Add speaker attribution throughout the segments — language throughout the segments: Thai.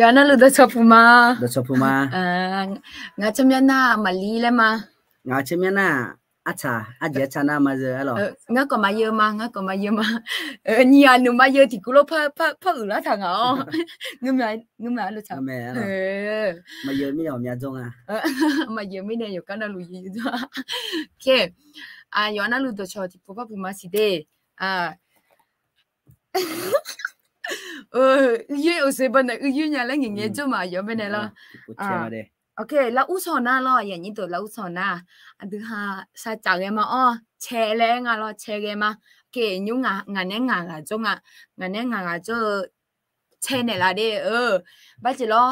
Speaker 1: ย้อนนั่นรู้ตัวชอบมา
Speaker 2: เดชพูมา
Speaker 1: งาชมยันน่ามาลีเลยมาง
Speaker 2: าชมยันน่าอาชาอาเจชานามาเจอหร
Speaker 1: องาก็มาเยอะมางาก็มาเยอะมานี่อ่ะหนูมาเยอะที่กูรู้พ่ออื่นละทางอ๋องึมไหนรู้จัก
Speaker 2: มาเยอะไม่ยอมยาจงอ่ะ
Speaker 1: มาเยอะไม่ได้อยู่กันนั่นรู้อยู่จ้ะโอเคย้อนนั่นรู้ตัวชอบที่พ่อพูมาสิเดยืดอุเซบันเนี่ยยืดเนี่ยแล้วอย่างเงี้ยจะมาเยอะไปไหนล่ะโอเคแล้วอุศนาล่ะอย่างนี้ตัวแล้วอุศนาอันที่ห้าซาจากเมาแชร์แรงล่ะแชร์มาโอเคยุ่งงานเนี่ยงานจงงานเนี่ยงานจะแชร์เนี่ยละเด้บ้าจิล่ะ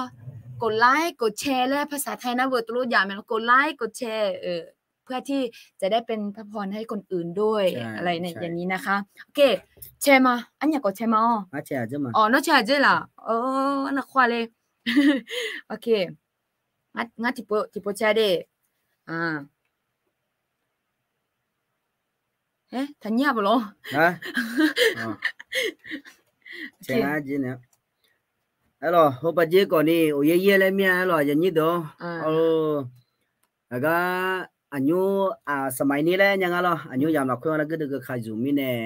Speaker 1: กดไลค์กดแชร์แล้วภาษาไทยนะเวิร์ดตัวอย่างมันกดไลค์กดแชร์เพื่อที่จะได้เป็นพระพรให้คนอื่นด้วยอะไรเนี่ยอย่างนี้นะคะโอเคแชร์มาอันอยากกดแชร์มา
Speaker 2: แชร์จ้ะมา
Speaker 1: น้องแชร์จ้ะล่ะน่าควาเลยโอเคงั้นที่โปแชร์ดิทันยาบหรอ
Speaker 2: แชร์จีเนี่ยအဲ့တော့ဟိုဘကြီးကောนี่ဟိုရဲလဲမြအဲ့တော့ယညစ်တော့အညိုစမိုင်းနေလဲညာကတော့အညိုရမှာခွန်းလာကတဲ့ခါယူမီနဲ့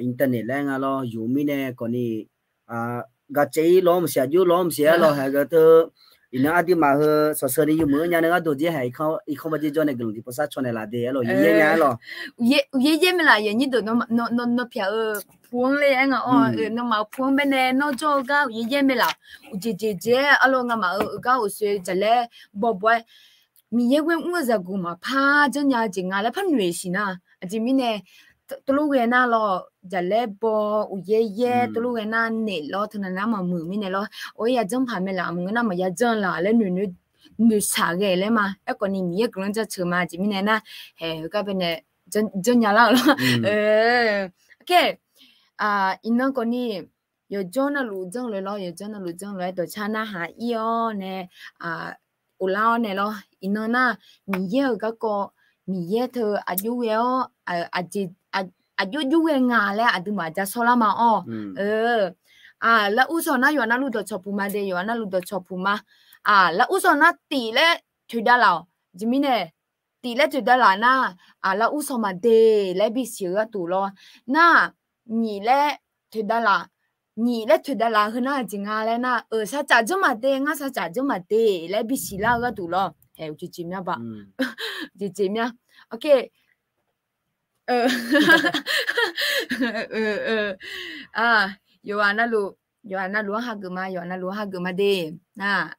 Speaker 2: အင်တာနက်လဲငါလောယူမီနဲ့ကောนี่ကချေလုံးမစယူလုံးမစလောဟဲကတော့ဒီနာဒီမှာဟဆဆရီယူမညာငါတို့ဒီဟဲခေါမကြီးကြောနေကလုံးဒီပစာချွန်လာတဲ့အဲ့လိုရဲညာလော
Speaker 1: ရဲမလားယညစ်တော့နော်ဖျာဖုန်းလေငါနော်မဖုန်းပဲနဲ့နော်ကြောကရဲမလားဦးဂျေအလောငါမကောဆွေကြလဲဘောဘွဲมีเยอะเว้งอุ้งจะกูมาพาจนยาจริงแล้วพันเหนื่อยสินะจิมีเนี่ยตัวลูกเวน่าเราจะเล่บอุเย่ตัวลูกเวน่าเนี่ยเราทนน้ำมามือมีเนี่ยเราโอ้ยยาจังผ่านไม่ละมึงน่ามาอยาจังละแล้วหนูสาเกเลยมาไอ้คนนี้มีเยอะกำลังจะเชื่อมาจิมีเนี่ยนะก็เป็นเนี่ยจนยาละโอเคอินนั่งคนนี้有จนรู้จังเลยเรา有จนรู้จังเลยตัวชาหน้าหาอีอ๋อเนี่ยอุลาเนี่ยเราอินน่ะมีเยอะก็มีเยอะเธออายุเยอะอายุยุ่งงานแล้วอาจจะมาจะสละมาแล้วอุศนาอยู่นั่นรู้ตัวชอบพูมาเดียวนั่นรู้ตัวชอบพูมาแล้วอุศนาตีแล้วถือได้แล้วจิมิเนี่ยตีแล้วถือได้แล้วนะแล้วอุศมาเดแล้วบิเสียตัวรอน่ะนี่แล้วถือได้ละ你来推的啦，和那经啊嘞那，啥价这么低，啥价这么低，来比起那个多了，还有就这么吧，就这么 ，OK，有啊那路哈个嘛，有那路哈个嘛的，那，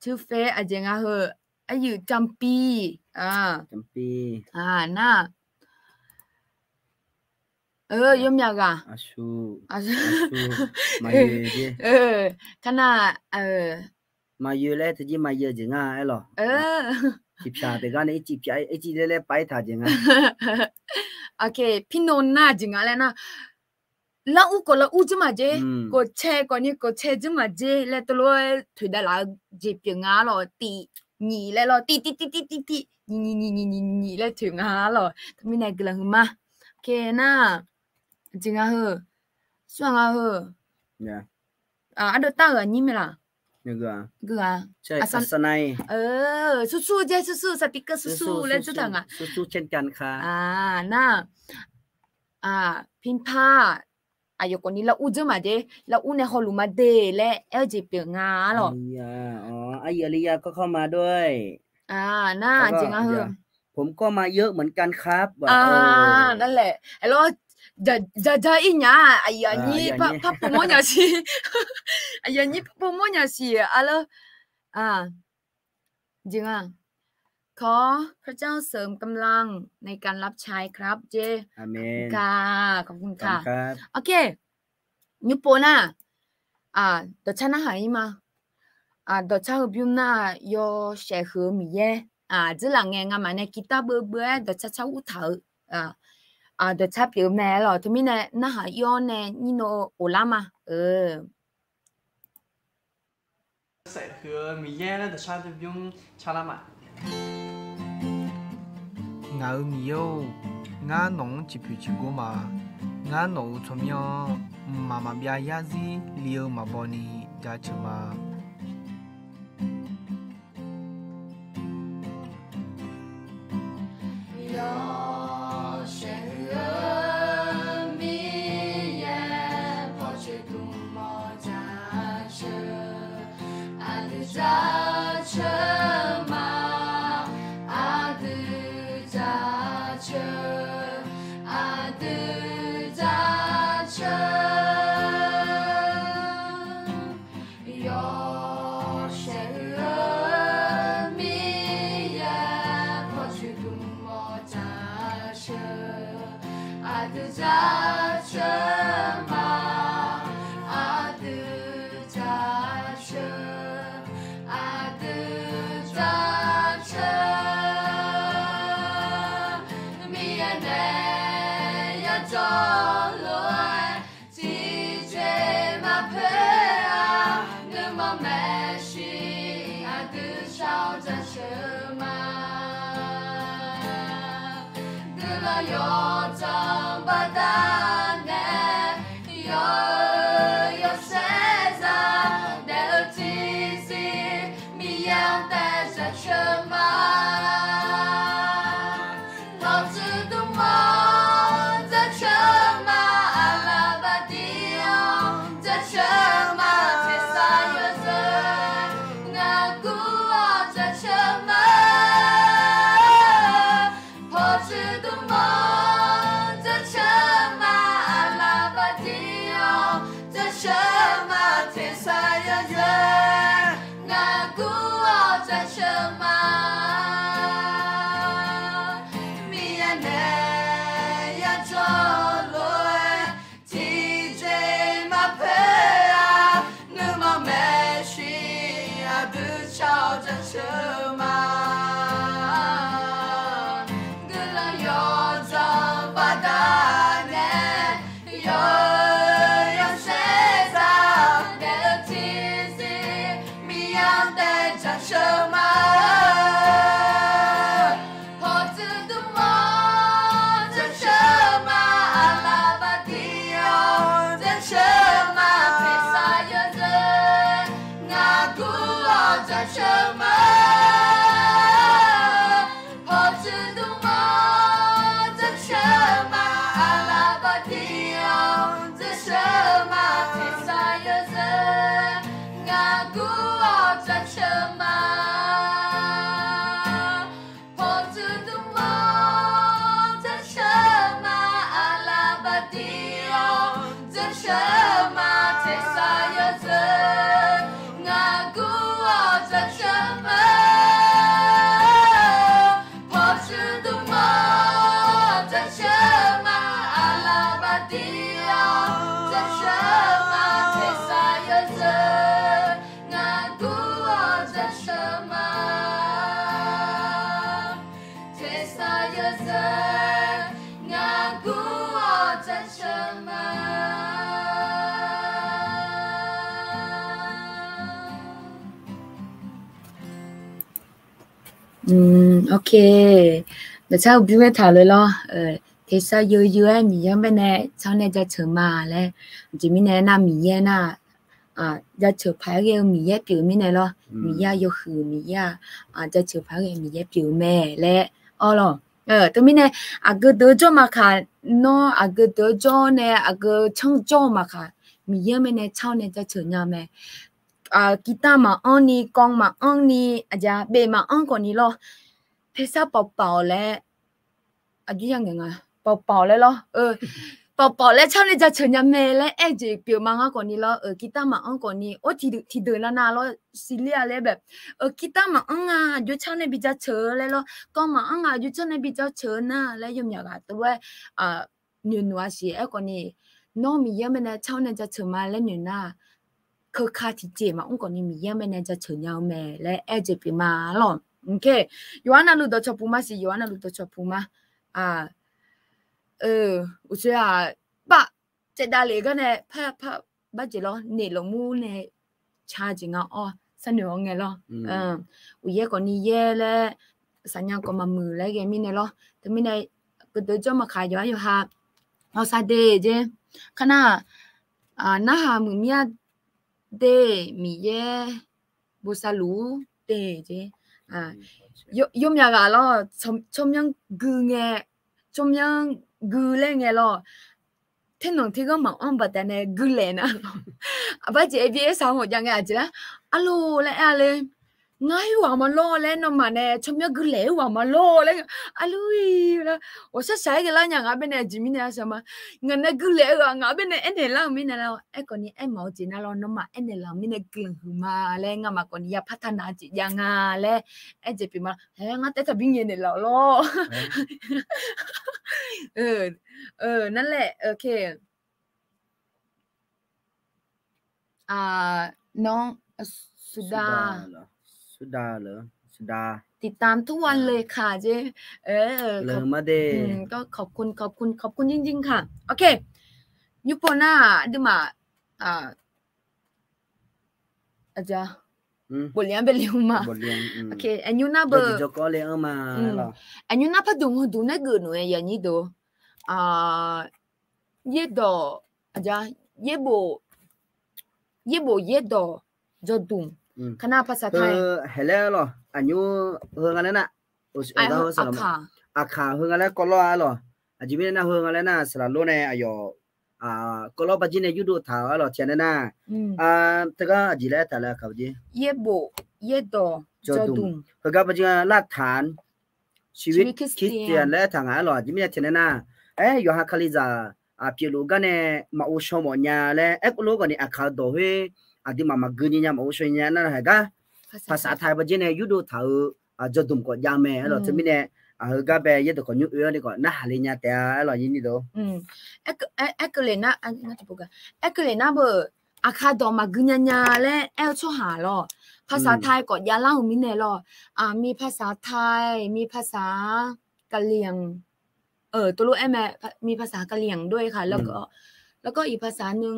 Speaker 1: 除非啊经啊和，有จำปี那。ยมยากะ
Speaker 2: อาชูมาเยอะ
Speaker 1: ขนาด
Speaker 2: มาเยอะแล้วที่มาเยอะจริงอ่ะไอ้หรอจีบชาแต่ก็เนี่ยจีบเล่ไปถ่ายจริงอ่ะ
Speaker 1: โอเคพี่นนท์น่าจริงอะไรนะแล้วอูจะมาเจก็แชร์ก่อนนี่ก็แชร์จะมาเจแล้วตัวถือได้ละจีบยังอ่ะหรอตีหนีแล้วหรอตีหนีแล้วถึงอ่ะหรอทำไมนายกลังมาโอเคนะจริงอ่ะส่วนอ่ะ
Speaker 2: เนี่ย
Speaker 1: อันเดียวตั้งอันนี้ไหมล่ะ
Speaker 2: เนี่ย
Speaker 1: ก็
Speaker 2: ใช่สนาย
Speaker 1: สู้เจ้สู้สติกเกอร์สู้แล้วจะตั้ง
Speaker 2: สู้เช่นกันค่ะ
Speaker 1: น่ะพินผ้าอยู่คนนี้แล้วอู้จะมาเจแล้วอู้ในฮอลลูมาเดและLGเปียงาหรอ
Speaker 2: ไอ้อริยาก็เข้ามาด้วย
Speaker 1: น่าจริงอ่ะ
Speaker 2: ผมก็มาเยอะเหมือนกันครับ
Speaker 1: นั่นแหละแล้วจะอีหยังไอ้ยันนี่พระพุทธมนต์สิไอ้ยันนี่พระพุทธมนต์สิอะไรจริงอ่ะขอพระเจ้าเสริมกำลังในการรับใช้ครับเจ
Speaker 2: อาเมน
Speaker 1: ค่ะขอบคุณค่ะโอเคนิปโปน่ะตัวฉันน่ะหายมาตัวฉันบิวน่ะโยเชหือมีเย่这两年我们呢吉他不的恰恰舞头的差表咩咯，他们呢那还要呢，你喏我啦嘛，sẽ
Speaker 3: hứa mi ye là được sao được dùng cha la mà
Speaker 4: ngã mi yo ngã nong chỉ phụ chỉ go mà ngã nong chom yo mà bia ya gì liêu mà boni giá chữ mà
Speaker 1: ok để sao biết về thảo lời lo thế sao yêu mi yang bên này sau này ra chờ mà lẽ chỉ mi này na mi ye na ra chờ phải cái mi ye biểu mi này lo mi ya yêu hử mi ya ra chờ phải cái mi ye biểu mẹ lẽ lo tụi mi này cái đứa cho mà khá nó cái đứa cho này cái 청조 mà khá mi ye bên này sau này ra chờ nhà mẹ kita mà ăn đi con mà ăn đi giờ bé mà ăn còn đi lo thế sao bảo lẽ như vậy nghe bảo lẽ lo bảo lẽ sau này ra chờ nhà mẹ lẽ chỉ biểu mà ăn còn đi lo kita mà ăn còn đi thì đợi là nào lo xí lia lẽแบบkita mà ănอยู่sau này bị ra chờ lẽ lo con mà ănอยู่sau này bị ra chờ na lẽ yếm nhà cả tụi nhiều nữa xí còn đi nó mi yếm này sau này ra chờ mà lẽ nhiều na cơ khá thì chế mà ông còn đi mi yếm này ra chờ nhau mẹ lẽ chỉ biểu mà lo ok Yohana lu do chopu ma si Yohana lu do chopu ma 우주야 바 제달리 거네 파 바지로 네롱무네 차징아 산용게로 우예 거니 예레 사냥 거마 무레게 미네로 드미네 그도 좀 가요 하 사데 이제 카나 나하 무미야 เดมีเยบุษาลูเดเจยมยากาลอชมยังกูเงชมยังกูเลงเงลอเทนงที่ก็มาอ้อมบัดแต่เนกูเลนะบัดเจบีสาวหมดยังไงจ๊ะอะโลและอะไรง่ายว่ามาล่อแล้วนมาเนี่ยชมยังกูเลว่ามาล่อแล้วอะลุยแล้ว我是谁个啦呀我边呢จิมิเนี่ย什么我那กูเลว่า我边呢เอ็นเดล่ามิเนี่ยแล้วไอ้คนนี้ไอ้หมอจีน่าเรานมาเอ็นเดล่ามิเนี่ยกลึงหือมาแล้วงามาคนนี้พัฒนาจิยังไงแล้วไอ้เจ็บปีมาเฮ้ยงั้นแต่ถ้าบิ่งเย็นเนี่ยแล้วล่อนั่นแหละโอเคน้องสุดา
Speaker 2: เหรอสุดา
Speaker 1: ติดตามทุกวันเลยค่ะเจ๊
Speaker 2: เลยมาเด
Speaker 1: ก็ขอบคุณจริงๆค่ะโอเคยูโปน่าดิมาอาจารย์บทเรียนเป็นเร็วมาโอเคอันยูน่าเบอร์
Speaker 2: จะก็เรียนมา
Speaker 1: อันยูน่าพัดดูน่าเกินหน่วยอย่างนี้ดูเย็ดดออาจารย์เย็ดดอจดดุมคณะภาษาไทย
Speaker 2: เห็นแล้วหรออันยูเฮงอะไรน่ะอาคาเฮงอะไรก็รอหรออาจิมินะเฮงอะไรน่ะสระโลเนอายก็รอปัจจุบันยูดูถาวหรอเทียนน่ะแต่ก็อาจิเลแต่ละเขาจี
Speaker 1: เย็ดดอจดดุม
Speaker 2: เฮงก็ปัจจุบันรากฐานชีวิตคริสเตียนและทางหาหรอจิมินะเทียนน่ะอยู่ฮักคาลิซาพิลูกันเนี่ยมาอุชมอนยาและกุลูกันเนี่ยอาคาโดเฮอดีมากุนียามาอุชมยานั่นแหละก็ภาษาไทยปัจจุบันยูดูถาวจดุมก็ยามหรอจิมิเนี่ยก็แบบยัดก็ยูนี่ก็น่าหลีน่าแต่หรอยินดีดู
Speaker 1: ก็เลยนะน่าจะพูดกันก็เลยนะเบอร์อาคาโดมากุนียาและชั่วหาหรอภาษาไทยก็ยาเล่ามินเนหรอมีภาษาไทยมีภาษากะเหรี่ยงตัวรู้แม่มีภาษากะเหรี่ยงด้วยค่ะแล้วก็อีกภาษาหนึ่ง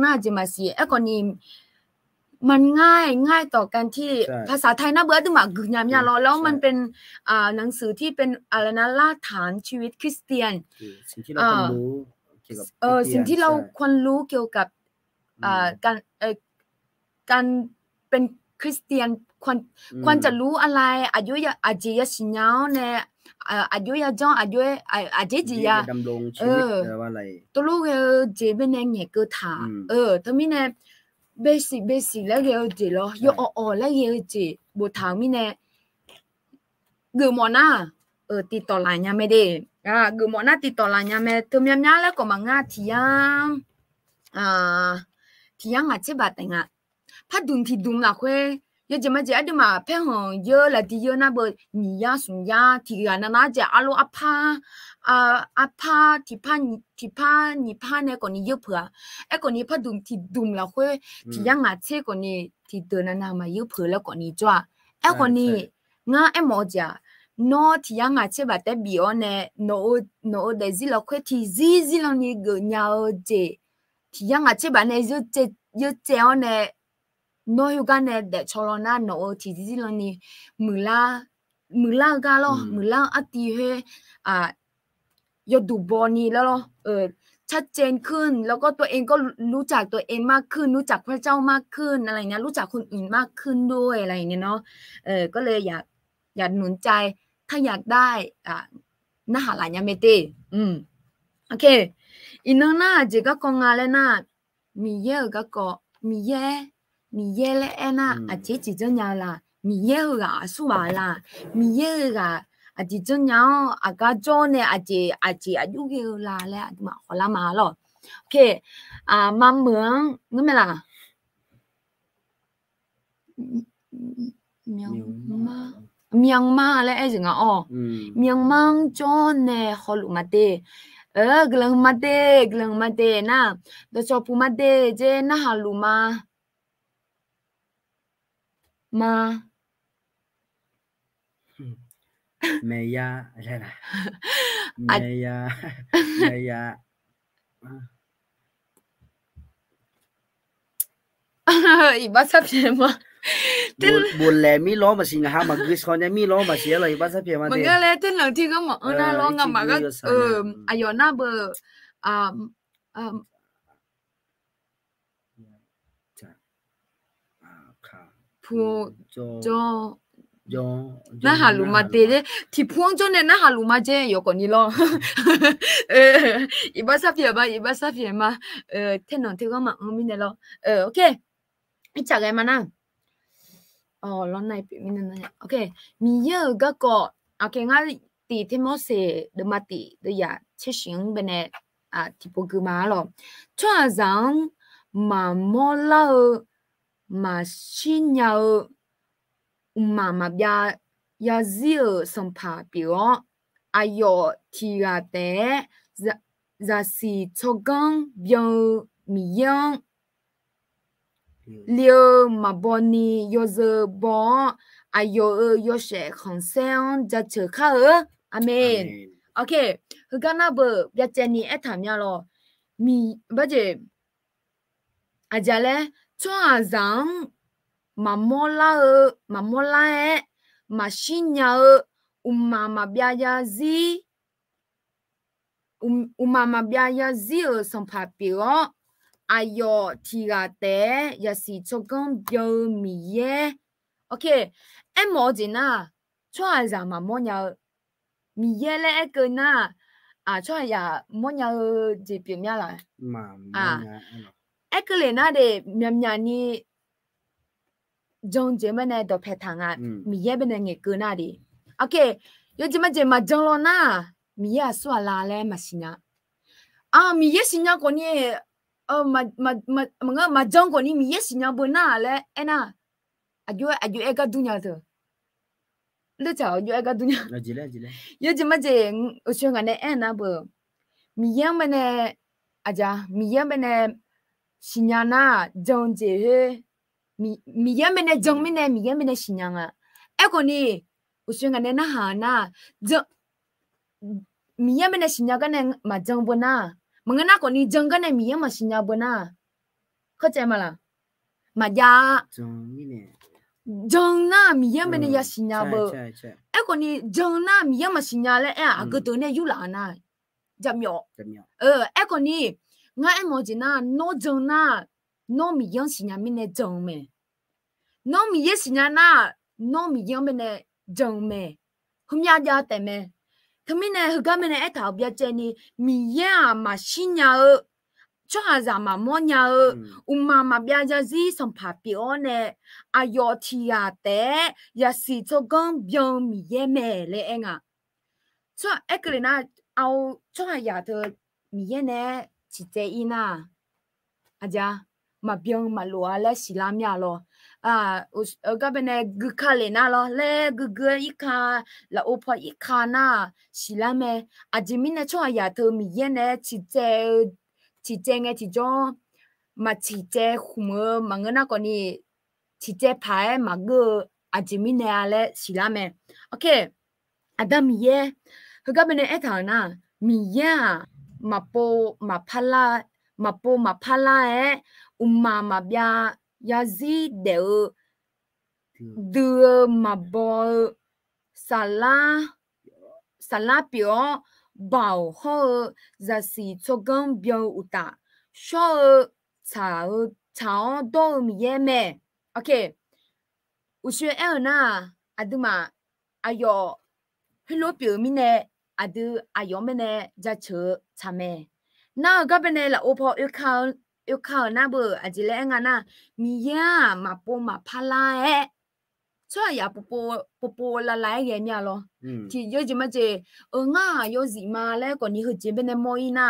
Speaker 1: น่าจะมาสิก็นี่มันง่ายต่อกันที่ภาษาไทยน่าเบื่อตึงมากกึ่งยามยาแล้วมันเป็นหนังสือที่เป็นอะไรนะรากฐานชีวิตคริสเตียน
Speaker 2: สิ่งที่เราควรรู้เกี่ยวกับ
Speaker 1: สิ่งที่เราควรรู้เกี่ยวกับการเป็นคริสเตียนควรจะรู้อะไรอายุอาจจะสิญญาเนี่ยอายุยาจ้องอายุจียา
Speaker 2: ดำรงชีวิตว่าอะไร
Speaker 1: ตัวลูกเจเป็นยังไงก็ถามทำมิเนี่ยเบสิกแล้วเกี่ยวเจหรอยแล้วเกี่ยวเจบุถามมิเนี่ยกูมอน่าติดต่อหลายอย่างไม่ได้กูมอน่าติดต่อหลายอย่างไม่ทำยังไงแล้วก็มางาที่ยังอาจจะบัดแต่งพัดดุมที่ดุมละคุยยจะมาเจอดูมาเพ่งเยอะละที่เยอะนะเบอร์นิยาสุญญาที่กันนะจะอาลูอาพาที่พาเนี่ยก่อนนี้เยอะเผื่อก่อนนี้พัดดุมที่ดุมละคุยที่ยังอาจจะก่อนนี้ที่เดินนามาเยอะเผื่อแล้วก่อนนี้จ้าก่อนนี้หมอจะโนที่ยังอาจจะแบบแต่บิโอเนี่ยโนเดซิละคุยที่ซิละนี่ก็ยาวเจที่ยังอาจจะแบบเนี่ยเยอะเจ้าเนี่ยโนยูกันเนี่ยเด็กชลน่าโนที่ซิละนี่มือลากัน咯มือลาอติเฮยอดูบอนี่แล้วชัดเจนขึ้นแล้วก็ตัวเองก็รู้จักตัวเองมากขึ้นรู้จักพระเจ้ามากขึ้นอะไรเงี้ยรู้จักคนอื่นมากขึ้นด้วยอะไรอย่างเงี้ยเนาะก็เลยอยากหนุนใจถ้าอยากได้น่าหาหลายอย่างไม่ได้โอเคอีน้องน่าจะก็กงอะไรน่ะมีเยอะก็มีเยเลยน่ะอาจจะจีจงยาละมีเยอะสู้ละมีเยอะอาจจะจงยาก็จนเนี่ยอาจจะอายุเยอะละแล้วมาขอละมาหรอโอเคมาเหมืองงั้นไหมล่ะเมียงมาแล้วไอ้จังเมียงมังจนเนี่ยขอลุมาเตกลังมาเตนะโดยเฉพาะมาเตเจน่าฮัลลุมา
Speaker 2: เมียอะไรนะเมีย
Speaker 1: อีบ้าสับเพียมา
Speaker 2: บุญแลมีล้อมาสิงหามากิสคนเนี่ยมีล้อมาเสียเลยอีบ้าสับเพียมา
Speaker 1: มันก็เลยที่หลังที่ก็บอกน่าร้องกันมาก็อายอน่าเบอร์
Speaker 2: ค่ะ
Speaker 1: พวง
Speaker 2: โจ
Speaker 1: จอ
Speaker 2: โย
Speaker 1: น่าหาลูมาเตเดที่พวงจนเนี่ยน่าหาลูมาเจอยู่ก่อนนี่ลองอีบาซาเฟียมาเทนนเทก็มามีเนี่ยลอโอเคอีจากไงมานะอ๋อร้อนในปีมินนั่นโอเคมีเยอะก็โอเคงั้นตีที่มอเสเดมาตีเดียเชชิงเป็นเนี่ยที่พวกกูมาหรอช่วงจังมาโมลามาชิญญามาบยาซิลสัมภาปิโออายอทีกาเตจะสีชกังเบียงมียังเลี้ยวมาบอนียอซบออายอยอเชขังเซงจะเจอข้าอาเมนโอเคคือกันนะเบอยาเจนี่เอถามยาลอมีบัจเจอาจารย์เลยช่วงจังมาโมลามาชิญญามาบยาซีมาบยาซีสัมภาปิโออายอทีกาเตยาสีชกังเบียวมีเยโอเคเอ็มโมจิน่าช่วงจังมาโมญามีเยเลยเอ็กน่าช่วงยาโมญาจีเปียมยาละ
Speaker 2: มา
Speaker 1: เอ็กเลยน่าเดมีมยานี่จงเจมันเนี่ยดอกเพทังมีเยเป็นเงกูน่าดิโอเคยจิมาเจมาจงลน่ามีเยสวาลาเลมาสินะมีเยสินะคนนี้มาจงคนนี้มีเยสินะบนน่าเลยน่ะอายุเอกดุนยาเถอะเลือดอายุเอกดุนยา
Speaker 2: จิเล
Speaker 1: ยจิมาเจอุชงกันเนี่ยน่ะบ่มีเยมันเนี่ยอาจารย์มีเยมันเนี่ยสินะน่ะจงเจมีเยมันเนี่ยจงมีเนี่ยมีเยมันเนี่ยสินะคนนี้อุชงกันเนี่ยน่ะหาน่ะจงมีเยมันเนี่ยสินะกันเนี่ยมาจงบนน่ะมึงน่ะคนนี้จงกันเนี่ยมีเยมาสินะบนน่ะเข้าใจมั้ยล่ะมาจา
Speaker 2: จงมีเนี่ย
Speaker 1: จงน่ะมีเยมันเนี่ยยาสินะบ่
Speaker 2: ใช่
Speaker 1: คนนี้จงน่ะมีเยมาสินะเลยก็ตัวเนี่ยอยู่ล่ะน่ะจำยอคนนี้ง่ายหมดจีน่ะโนจงน่ะโนมีเยสินะมีเนี่ยจงมั้ยโนมีเยสินะน่ะโนมีเยมันเนี่ยจงมั้ยหุมยาแต่มั้ยทำไมเนี่ยฮึกะมันเนี่ยถาบยาเจนี่มีเยมาสินะช่วงจังมาโมญามาบยาซีสัมภาปิโอเนี่ยอายอทีกาเตยาสีชกังเบียงมีเยแม่เลยช่วงเกเลยนะเอาช่วงยาเธอมีเยเนี่ยจิเจอีน่ะอาจารย์มาเบียงมาลัวและศิลามยาโลก็เป็นกุคาเลน่าโลและกุอีคาและโอพออีคาน่ะศิลามอาจจะมีเนี่ยช่วงยาเธอมีเยเนี่ยจิเจไงที่จอมาจิเจหุมมังนะคนนี้จิเจพายมาก็อาจจะมีเนี่ยและศิลามโอเคอาดามีเยเขาก็เป็นทางน่ะมีเยมาโปมาพลามาบยาซีเดอดูมาบอซาลาปิโอบ่าวฮอจะสีชกังเบียวอุตาชอชาโดมีเยแม่โอเคอุชเอลน่ะอะดูมาอายอฮัลโหลปิโอมิเนอะดูอายอมเนจะเชอชาเมน่าก็เป็นละโอพออยู่ข่าวน่ะเบออะจิเลงะน่ะมียามาโปมาพาลาช่วยอย่าปูละลายอย่างเงี้ยหรอที่เยอะจิมาเจง่าโยสิมาแล้วก่อนนี้คือจิเป็นโมอีน่ะ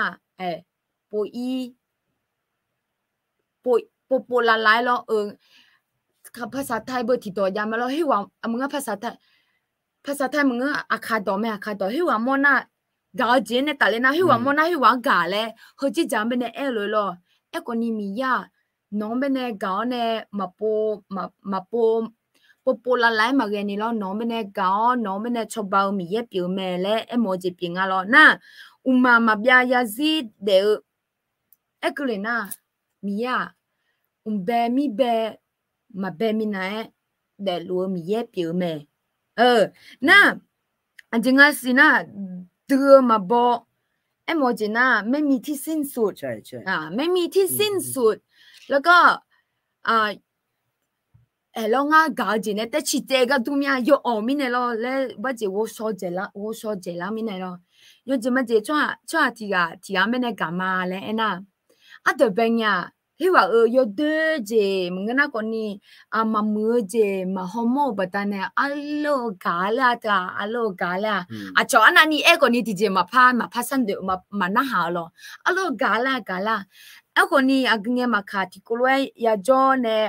Speaker 1: ปูละลายหรอภาษาไทยเบอร์ที่ตัวยามาแล้วให้ว่ามึงภาษาไทยมึงอาคาดอไม่อาคาดอให้ว่ามอน่ะกาเจเนี่ยแต่เลยนะให้ว่ามอน่ะให้ว่ากาเลยเฮจิจามเป็นเลยหรอคนนี้มียาน้องเป็นกาเนี่ยมาปูละลายมาเรียนนี่แล้วน้องเป็นกาน้องเป็นชอบเอามีเยปิวแม่และโมจิปิงอ่ะแล้วน่ะมาบยาซีเดอก็เลยนะมียาเบมีเบมาเบมีนะเดลัวมีเยปิวแม่น่ะอันจริงอ่ะสินะตัวมาบอกโมจิน่ะไม่มีที่สิ้นสุด
Speaker 2: ใช่
Speaker 1: ไม่มีที่สิ้นสุดแล้วก็ แล้วงากาจีเนี่ยแต่ชิเจก็ดูมีอยู่อ๋อมีเนี่ย咯แล้วว่าจะ我说这啦มีเนี่ย咯有怎么这抓提啊没那干嘛嘞那啊对边呀heว่า有的这มึง那คนนี้มามือ这มาฮอร์โมนบัดเนี่ยอะโลกาลาตาอะโลกาลาจออันนี้คนนี้ที่จะมาพาสันเดมาหน้าหา咯อะโลกาลคนนี้กเงี้ยมาขาที่กูเลยยาจอเนี่ย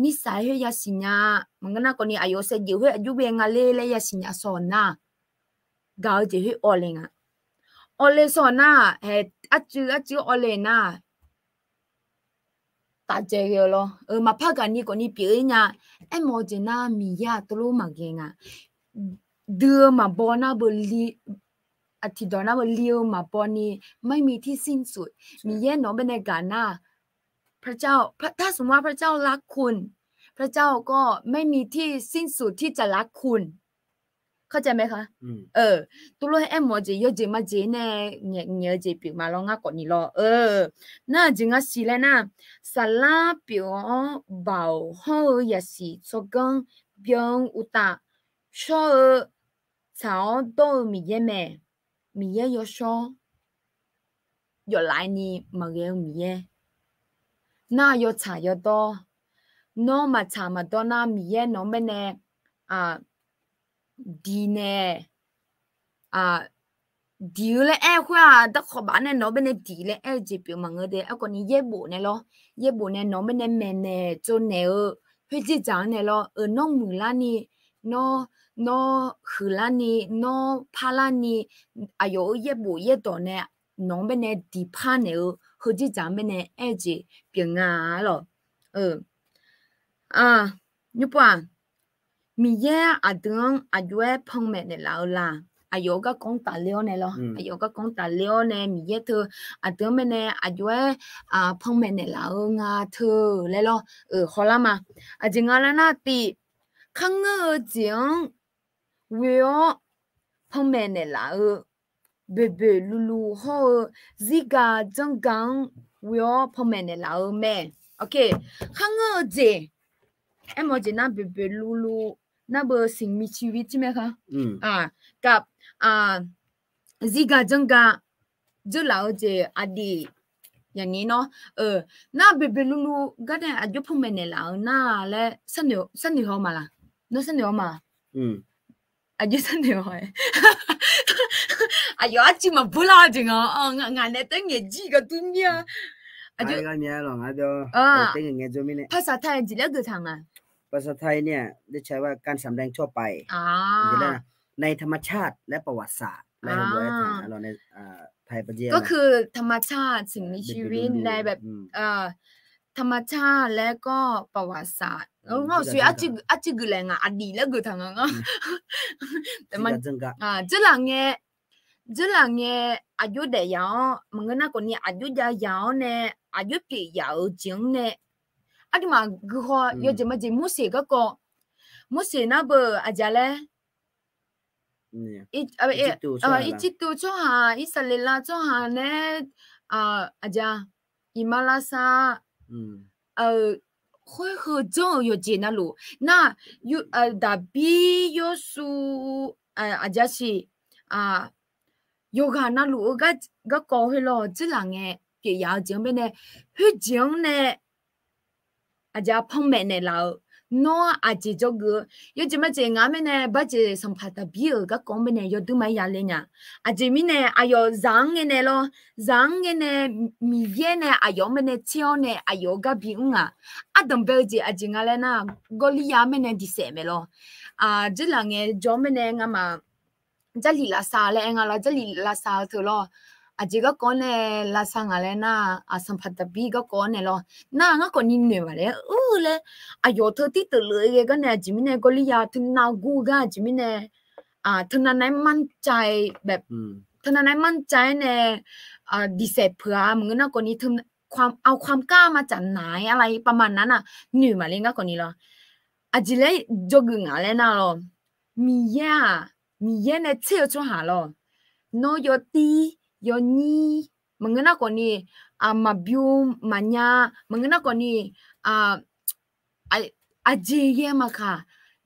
Speaker 1: นิสัยเฮียสิญามึงนะคนนี้อายุเสร็จอยู่เฮียอายุเบียงอะไรเลยยาสิญาสอนนะกาวจะเฮียออเลงออเลสอนนะอาจือออเลนะตาเจเกลมาพักกันนี่คนนี้เปียเนี่ยมอเจน่ามียาตโลมาเกงเดือมาบอนาบลีอาทิตย์น่าบลีมาบอนี่ไม่มีที่สิ้นสุดมีเย่น้องเป็นในการน่ะพระเจ้าถ้าสมมติว่าพระเจ้ารักคุณพระเจ้าก็ไม่มีที่สิ้นสุดที่จะรักคุณเข้าใจไหมคะตัวเราให้หมอจะเยอะจะมาเจเนี่ยเงี้ยจะเปียมาลองงาก่อนนี่รอน่าจึงอ่ะสิเลยนะสลาเปียวเบาห้อยาสิสกังเปียงอุตาชอชาวโตมีเยแม่มีเยยชอยหลายนี่มาเกลมีเยน่ายชายโตน้องมาชามาโตน่ามีเยน้องเป็นเนี่ยดีเน่ดีเลยหัวแต่ขบ้านเนี่ยน้องเป็นดีเลยจีบมังเอเดคนนี้เย่บุเนี่ยเย่บุเนี่ยน้องเป็นแม่เนี่ยจนเนี่ยเฮ้ยจีจังเนี่ยน้องมือล้านี่น้องหือล้านี่น้องพาล้านี่อายุเย่บุเย่ตัวเนี่ยน้องเป็นดีพาเนี่ยเฮ้ยจีจังเป็นจีเปียงหรยุบว่ามีแย่อาดึงอายุพังแม่เนี่ยแล้วล่ะอายุก็คงตาเลี้ยวเนี่ยอายุก็คงตาเลี้ยวเนี่ยมีแย่เธออาดึงแม่เนี่ยอายุพังแม่เนี่ยแล้วงาเธอแล้วขอละมาจริงๆแล้วนะปีข้างเงือจริงวิวพังแม่เนี่ยแล้วเบลูห่อซิกาจังกังวิวพังแม่เนี่ยแล้วแม่โอเคข้างเงือจริงมอจีน่าเบลู那不สิ่งมีชีวิตใช่ไหมคะกับซิกาจังกาจะเล่าเจอดีอย่างนี้เนาะน่าเบลูก็ได้อายุพุ่งไปเนี่ยแล้วน่าและสนิทเขามาละน้องสนิทเขามาอายุสนิทเขาอายุอาจจะมาพูดอะไรจริงงานเนี่ยตั้งเงี้ยจีก็ตุ้มเนี่ย
Speaker 2: อายุก็เนี่ยหรออายุตั้งเงี้ยจะมีเนี่ย
Speaker 1: ภาษาไทยจีเรียกทาง
Speaker 2: ภาษาไทยเนี่ยได้ใช้ว่าการสำแดงทั่วไปในธรรมชาติและประวัติศาสตร์และด้วยเราในไทยประเทศ
Speaker 1: ก็คือธรรมชาติสิ่งมีชีวิตในแบบธรรมชาติและก็ประวัติศาสตร์เราสวยอาจจะกุแรงอดีแล้วก็ทางแต่มัน这两年อายุเดียวมึงก็น่าคนนี้อายุยาวเนี่ยอายุปียาวจริงเนี่ยอันนี้มากูขอยอดจะมาจีมุสีก็มุสีน่ะเบอร์อาจารย์เลยอีจิตูช่วหาอิสราเอลช่วหาเนี่ยอาจารย์อิมาลาซาค่อยคือจ้องอยู่จีน่ะลูน่ะอยู่ดาบียูสูอาจารย์สิโยกาน่ะลูก็ก่อให้เรา这两年ปียาวจริงเป็นเนี่ยคือจริงเนี่ยอาจารย์พ่อแม่เนี่ยเราน้ออาจจะจกูยจะมาเจงาไม่เนี่ยบัจเจสัมผัสบีก็คงเป็นเนี่ยยดูไม่ยาเลยเนี่ยอาจจะมีเนี่ยอายุจังเนี่ยloจังเนี่ยมีเยเนี่ยอายุไม่เนี่ยเที่ยวเนี่ยอายุก็บิงดัมเบลจีอาจจะงาเลยนะกอลิยาไม่เนี่ยดิเซมloจะหลังเนี่ยจอมไม่เนี่ยงามาจะลีลาซาเลยงาละจะลีลาซาเธอloอาจจะก็คนเนี่ยลาสังอะไรนะสัมผัสบีก็คนเนี่ยน่าก็นิดหน่อยมาเลยเลยอายุเธอที่ตัวเลยก็เนี่ยจิมิเนี่ยก็ลิยาถึงนากูก็จิมิเนี่ยถึงนั้นมั่นใจแบบถึงนั้นมั่นใจเนี่ยดิเซปเพื่อมึงก็น่าคนนี้ถึงความกล้ามาจากไหนอะไรประมาณนั้นหน่อยมาเลยก็คนนี้อาจจะเลยจงอะไรนะมีเยเนี่ยเชี่ยวชาญโนโยตียนี่มึงน่ะคนนี้มาบิวมันยามึงน่ะคนนี้ อาเจียมาค่ะ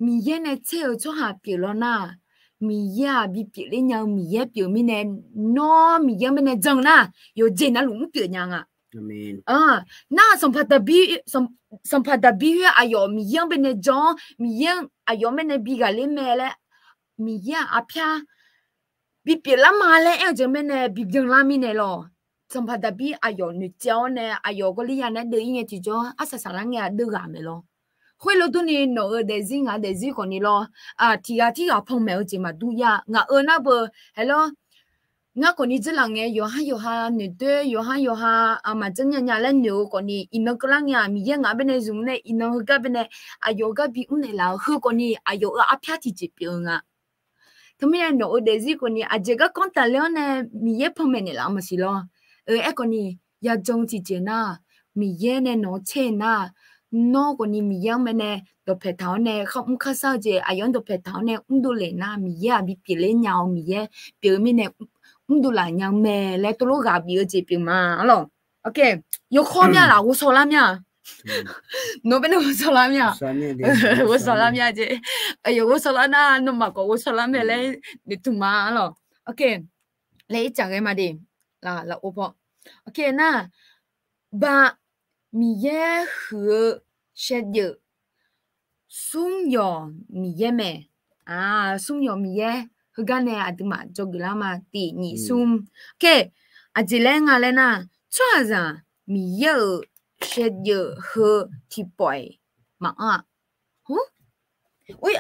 Speaker 1: มีเย่ในเชี่ยวช่วหาเปียวแล้วนะมีเย่บีเปียวเลยยังมีเย่เปียวมีเนน้อมีเย่ไม่เนจังนะโยเจน่าหลงเปียวยังอ่ะ
Speaker 2: อาเมน
Speaker 1: น่าสัมผัสบีอายอมีเย่เป็นเนจังมีเย่อายอไม่เนบีกาเลแม่และมีเย่อาพยาบีเปียวละมาแล้วจะไม่เนบีจังละมีเนหรอสัมผัสบีอายอนึกเจ้าเนอายอก็เลยยังเนเดือยังจีจ้าอาศัยสารเงี้ยเดือดไหมล่ะ会了多年脑儿的人啊的人讲你咯提啊碰没有钱嘛都呀我那不还咯我讲你这两年有哈你对有哈嘛真人家来牛讲你一那个两年米也我边的用呢一那个边的有个比我那老好讲你有偏体疾病啊他们脑儿的人讲你这个讲得了呢米也碰没你了嘛是咯讲你要种几件呐米也呢拿钱呐nó còn nhìn miếng bên này đồ phải tháo này không có sao chứ ai ăn đồ phải tháo này đồ lên na miếng bị bị lên nhau miếng biểu mình này đồ là nhau mẹ lấy tôi lúc gặp biểu chỉ biểu mà alo ok yêu khó nha là tôi sao làm nha nó bên tôi sao làm nha tôi sao làm nha chứ yêu tôi sao làm na nó mà có tôi sao làm mẹ lấy để tụi mà alo ok lấy chẳng cái mà đi là opo ok na ba米耶和些的松药米耶咩松药米耶和干呢阿对嘛做个啦嘛第二松 ，OK， 这两个嘞呢，做啥米耶些的和提白嘛喂，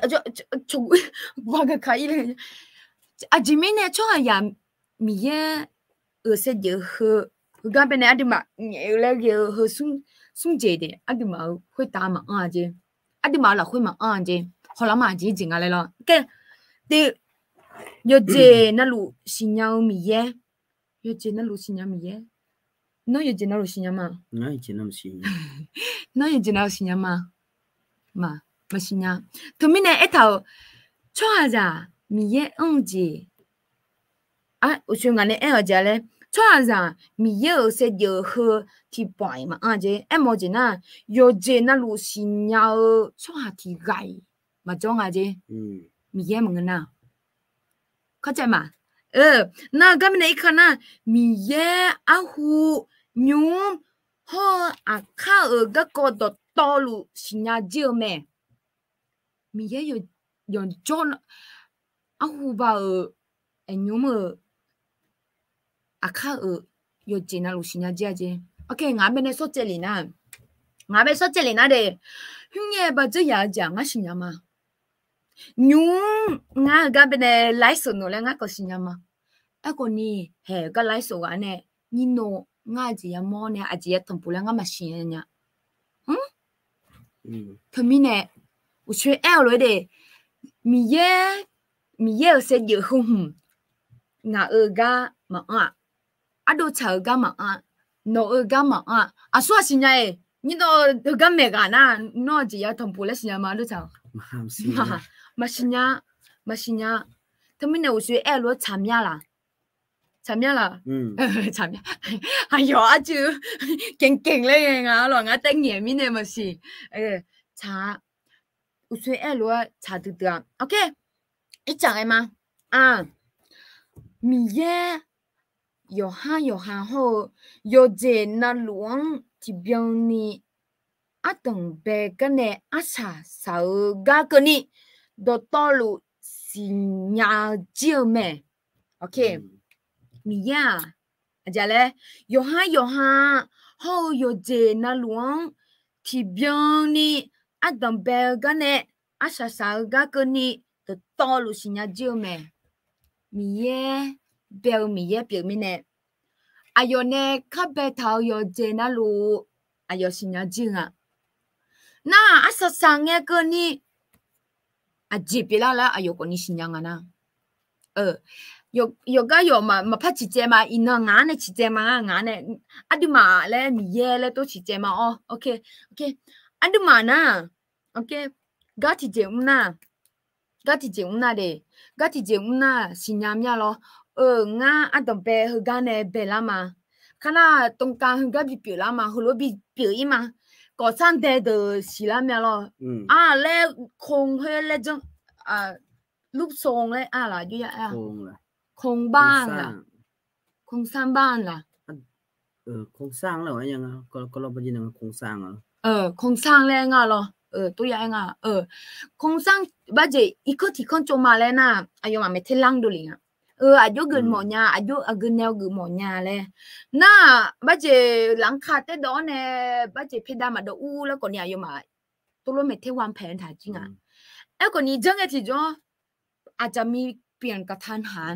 Speaker 1: 就我个可以嘞，这面呢做呀米耶些的和。刚才那阿弟嘛，有那个和送姐的，阿弟嘛会打嘛姐，阿弟嘛老会嘛姐，后来嘛姐进来了，给的有姐那路新疆米耶，有姐那路新疆米耶，那有姐那路新疆嘛？
Speaker 2: 那有姐那么新疆，
Speaker 1: 那有姐那路新疆嘛？嘛新疆，他们呢一头穿着米耶姐，我说俺的二姐嘞。穿上米有些有喝提白嘛姐，么子呢？有姐那路新要穿提盖嘛种姐，米也么个呢？เข้าใจ嘛？那个么一看呢，米也胡牛和靠个个的道路新要就咩？米也有种胡吧牛么？有钱那路线呀，姐姐。OK， 我们来说这里呢，的，兄弟把这样讲，我信呀嘛。牛，我这边的来手弄了，我个信呀嘛。个你，个来手啊呢，你弄我这样么呢？这样同不了我嘛信呀。他们呢，我说来的，米耶有些有红，我个嘛Ado chào ga mà no ga mà so xin nhai ni no ga me ga na no ji ya thong pu le xin ma do chào mà xin nhá thế mình nào suy lo chăm ya la chăm ya ai yo chứ kinh lên lo ngã tay nhẹ mình này mà xí cha suy lo cha được ok ít chẳng em mà mi ye有哈后有这那龙这边呢等别个呢查少个呢都到了新亚洲咩 OK 你呀这嘞有哈后有这那龙这边呢等别个呢查少个呢都到了新亚洲咩你耶表面呢，有呢，卡白头有这那路，有新疆境啊。那实上个呢，这边啦，有个你新疆啊呐。有个有嘛怕起这嘛，因那眼呢起这嘛眼呢，对嘛嘞，米耶嘞都起这嘛OK，对嘛呐 ，OK， 个起这呐，个起这呐的，个起这呐，新疆呀咯。nga đồng bè hư gan này bè lắm mà, khana tông ca hư gan bị biểu lắm mà, hư lối bị biểu im mà, ก่อสร้างแต่เดิมสิละเมีย咯แล้วคงเฮ้แล้วจังรูปทรงเลยล่ะอยู่อ่ะคงบ้านล่ะคงสร้างบ้านล่ะ
Speaker 2: คงสร้างแล้วยังก็เราไปยินคงสร้าง
Speaker 1: คงสร้างแล้วงะ咯ตัวอย่างอ่ะคงสร้างบัดเจอีกที่คนจงมาแล้วนะอายุมาไม่เท่าลังดูลิงอ่ะอายุเกินหมอญาอายุเกินแนวเกินหมอญาเลยน่ะบัดเจหลังคาแต่ดอนเนี่ยบัดเจเพดานมาดูแล้วก็เนี่ยอายุมาตัวเราไม่เท่าวางแผนถ่ายจริงอ่ะแล้วก็นี่จังไงที่จ้ออาจจะมีเปลี่ยนกระทันหัน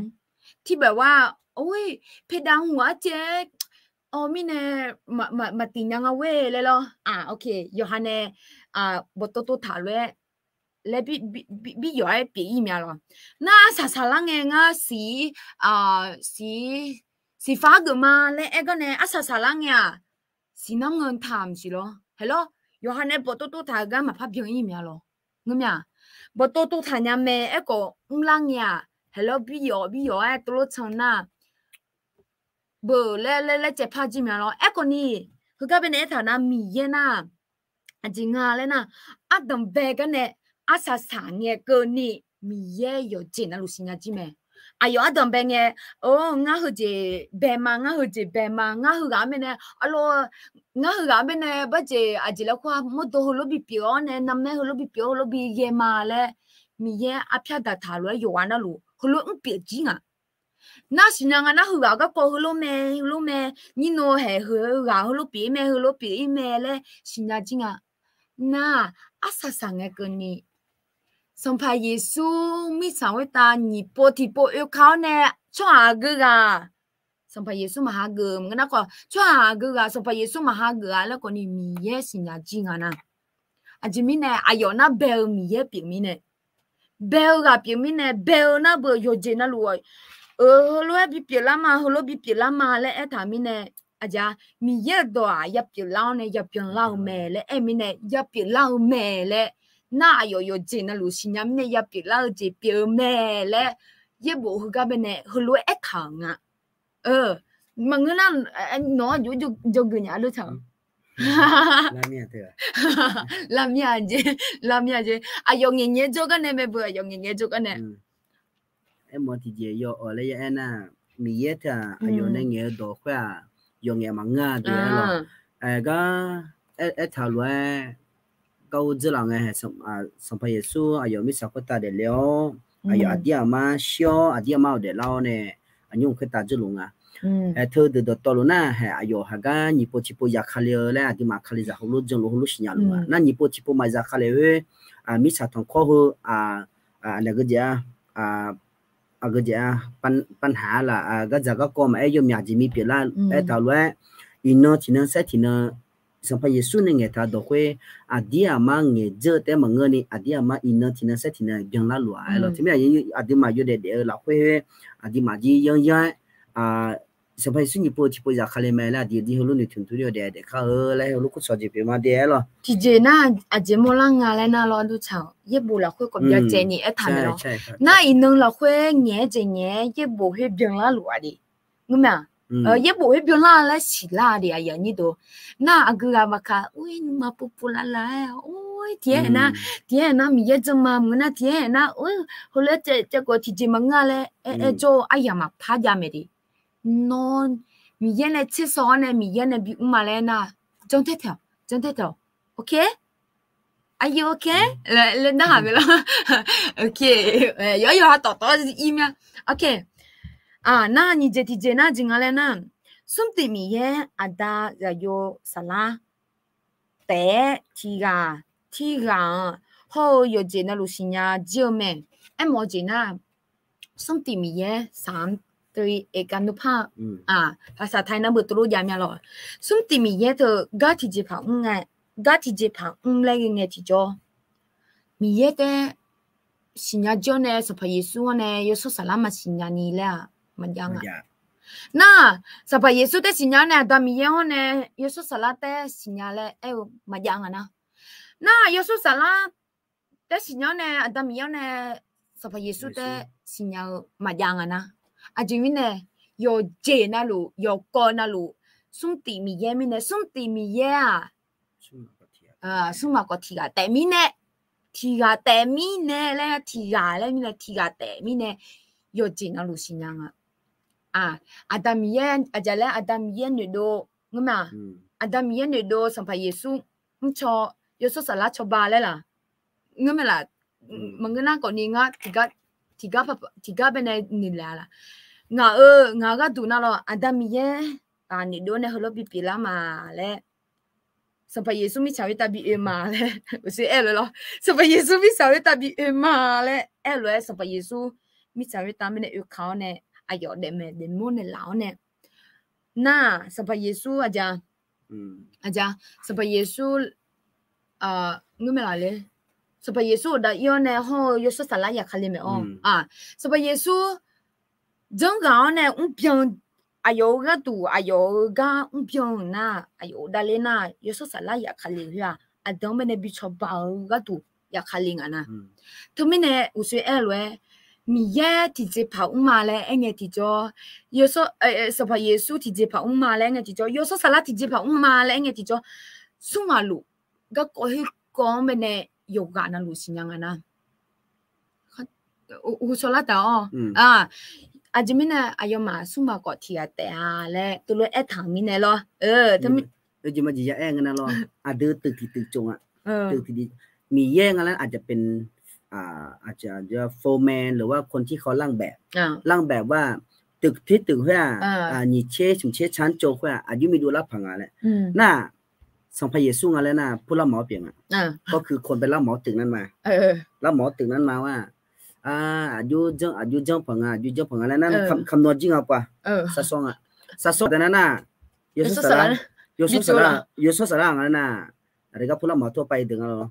Speaker 1: ที่แบบว่าโอ้ยเพดานหัวเจ๊มีเน่มาติยังเอาเว้เลยเหรอโอเคยูฮันเน่บทตัวถ่ายเลยแล้วบีอยู่ไอ้ปีอีเมียเหรอน่าสาลังเองสีฟ้าก็มาแล้วก็เนี่ยสาลังเนี่ยสีน้ำเงินทำสิเหรอเฮ้ยเหรอยูฮันเน่บทตัวถ่ายกันมาพับยังอีเมียเหรอเงี้ยบทตัวถ่ายเนี่ยแม่ก็ลังเนี่ยเฮ้ยเหรอบีอยู่ไอ้ตัวชนะเบอร์แล้วเจ็บพาจิเมียเหรอก็นี่คือก็เป็นไอ้ฐานะมีเยน่ะจริงเลยนะดัมเบกันเนี่ยสาเนี่ยเกินนี่มีเยอยู่จริงนะลูกศิษย์จิเมอยู่ดัมเบเนี่ยง่าหือเจเบมาง่าหือเจเบมาง่าหือกันเนี่ยง่าหือกันเนี่ยบัดเจจิแล้วก็มดหูลบิเปียวเนี่ยน้ำแม่หูลบิเปียวหูลบิเยมาเลยมีเยพิจารณาเลยอยู่วันนั้นลูกหูลเปียจริงอ่ะน่าสินะงั้นน่าหือก็พอหูลแม่นี่โน่เหหือหูลปีแม่หูลปีแม่เลยสินะจริงอ่ะน่าสาเนี่ยเกินนี่สมภารเยซูมีสาวตาหนีปฏิปอยู่เขาเนี่ยช่วยหาเกือสมภารเยซูมาหาเกืองั้นก็ช่วยหาเกือสมภารเยซูมาหาเกือแล้วก็นี่มีเยสินะจริงอ่ะนะจิมีเนี่ยอยู่น่าเบลมีเยปีมีเนี่ยเบลกับปีมีเนี่ยเบลน่าเบลอยู่เจน่ารู้รู้ว่าปีละมารู้ปีละมาแล้วถามมีเนี่ยจ้ะมีเยอะตัวยับปีเล่าเนี่ยยับปีเล่าแม่เลยมีเนี่ยยับปีเล่าแม่เลยน่าอยู่เจน่ารู้สินะมีเนี่ยยับปีเล่าเจปีแม่เลยยับบุกกับเนี่ยรู้ขังอ่ะมันงั้นน่ะน้องอยู่กันเนี่ยรู้จัก
Speaker 2: 拉面对
Speaker 1: 拉面子用人家做个呢没不用人家做个呢
Speaker 2: 我自己要了呀那米耶他有那个多块用也忙啊对了个他罗高质量的什么耶稣有没少个大的了有阿弟阿妈小阿弟阿妈的老呢用个大质量啊เธอเดือดตลอดนะเฮ้ยอยู่หากญี่ปุ่นญี่ปุ่นอยากขายเลยที่มาขายจะหุ่นจงหุ่นสิญญาณว่านั่นญี่ปุ่นมาจะขายเลยมีสถานข้อหูอะไรก็จะก็จะปัญหาละก็จะก็มาอยู่มีอาจจะมีเปลี่ยนละแต่ว่าอินโนที่นั่นเสร็จที่นั่นสัมภาระส่วนหนึ่งถ้าดูว่าดีอามาเงี้ยเจอแต่มาเงินนี่ดีอามาอินโนที่นั่นเสร็จที่นั่นยังละหลวงแล้วที่มีดีมาอยู่เด็ดๆละว่าดีมาจียังสมัยสุนิปที่พูดจากเขาเลยไม่ละดีเขาลุ้นถึงตัวเดียวเด็กเขาเลยเขาลุ้นก็สอนจีบมาเดียวหรอ
Speaker 1: ที่เจน่าอาจจะมองงานเลยนะรอดูเช้าเย็บบุหรี่คุยกับยาเจนี่ทำแล้วน่าอีนึงเราคุยเงี้ยเจนี่เย็บบุหรี่เบี่ยงละหลัวดิงั้นมั้ยเย็บบุหรี่เบี่ยงละแล้วสิละดิอย่างนี้ดูน่าก็มาค่ะอุ้ยมาปุ๊บปุ๊บละแล้วโอ้ยเทียนะมีเยอะจังมาเมื่อน่ะเทียนะโอ้ยเขาเลยจะก็ที่เจมังงานเลยโจไอ้ยามาพาจาไม่ดีนอนมีเย็นในที่ซ้อนเนี่ยมีเย็นในบิวมาเลยนะจังเท่าโอเคAre you okay เลยนะไม่ล่ะโอเคอยู่ต่ออีเมลโอเคน่านี่เจที่เจน่าจริงอะไรนะสุดที่มีเย่ดาจะอยู่สลาแต่ที่เขาอยู่เจน่าลูกศิษย์เจ้าแม่หมอเจน่าสุดที่มีเย่3เอกนุภาพภาษาไทยนะเบอร์ตัวอย่างเงี้ยหรอสุดที่มีเย่เธอกาที่เจ็บผังไงกาที่เจ็บผังเลยยังไงที่จ่อมีเย่แต่สิญญาจ่อเนี่ยสัพพะเยซูเนี่ยเยซูสลามาสิญญานี่แหละมันยังอ่ะน่ะสัพพะเยซูแต่สิญญาเนี่ยแต่มีเย่เนี่ยเยซูสลาแต่สิญญาเลยมันยังอ่ะนะน่ะเยซูสลาแต่สิญญาเนี่ยแต่มีเย่เนี่ยสัพพะเยซูแต่สิญญามันยังอ่ะนะอาจจะมีเนี่ย有เจน่ะลู有ก้อนน่ะลูสุ่มตีมีเย่มีเนี่ยสุ่มตีมีเย่ที่苏马个提个带米呢，提个带米呢，嘞提个嘞米呢，提个带米呢，有钱那路新娘啊，阿达米耶，阿家嘞阿达米耶女多，我嘛，阿达米耶女多，上派耶稣，错，耶稣是拉错巴嘞啦，我们啦，蒙个那个你个提个本来你来啦，我个读那咯，阿达米耶，啊，你多呢，好多比比啦嘛嘞。sampai Yesus mi cawe tabi ema le usi elo lo sampai Yesus mi cawe tabi ema le elo sampai Yesus mi cawe tabi ne ukau ne ayo de me de mo ne lao ne na sampai Yesus aja sampai Yesus ngume la le sampai Yesus da yo ne ho Yesus sala ya khale me sampai Yesus jong gao ne pion ayo ga tu ayo ga pion na ayo dalena yeso sala ya khali ya adom ne bi choba ga tu ya khali ngana to mine uswe elwe mi ye ti je pa uma le enge ti jo yeso so pa yesu ti je pa uma le enge ti jo yeso sala ti je pa uma le enge ti jo suma lu ga ko hi ko mene yoga na lu sinyanga na u so la ta ajimina ayoma suma ko thia te a le tu lo e thang mi ne lo tami
Speaker 2: จะมาจีจะแองนะรออาเดอตึกที่ตึกจงอ่ะตึกที่มีแย่งอะไรอาจจะเป็นอาจจะโฟร์แมนหรือว่าคนที่เขาร่างแบบว่าตึกที่ตึกว่านี่เช่ชุมเช่ชั้นโจว่าอายุมีดูรับผังอะไรน่าสองพระเยซูอะไรน่ะผู้รับเหมาเปลี่ยนก็คือคนไปรับเหมาตึกนั้นมารับเหมาตึกนั้นมาว่าอายุเจ้าผังอายุเจ้าผังอะไรนั่นคำนวณจริงเอากว่าสัดส่วนแต่นั้นน่ะเยซูสระงั้นน่ะอะไรก็ผู้รับเหมาทั่วไปถึงแล้ว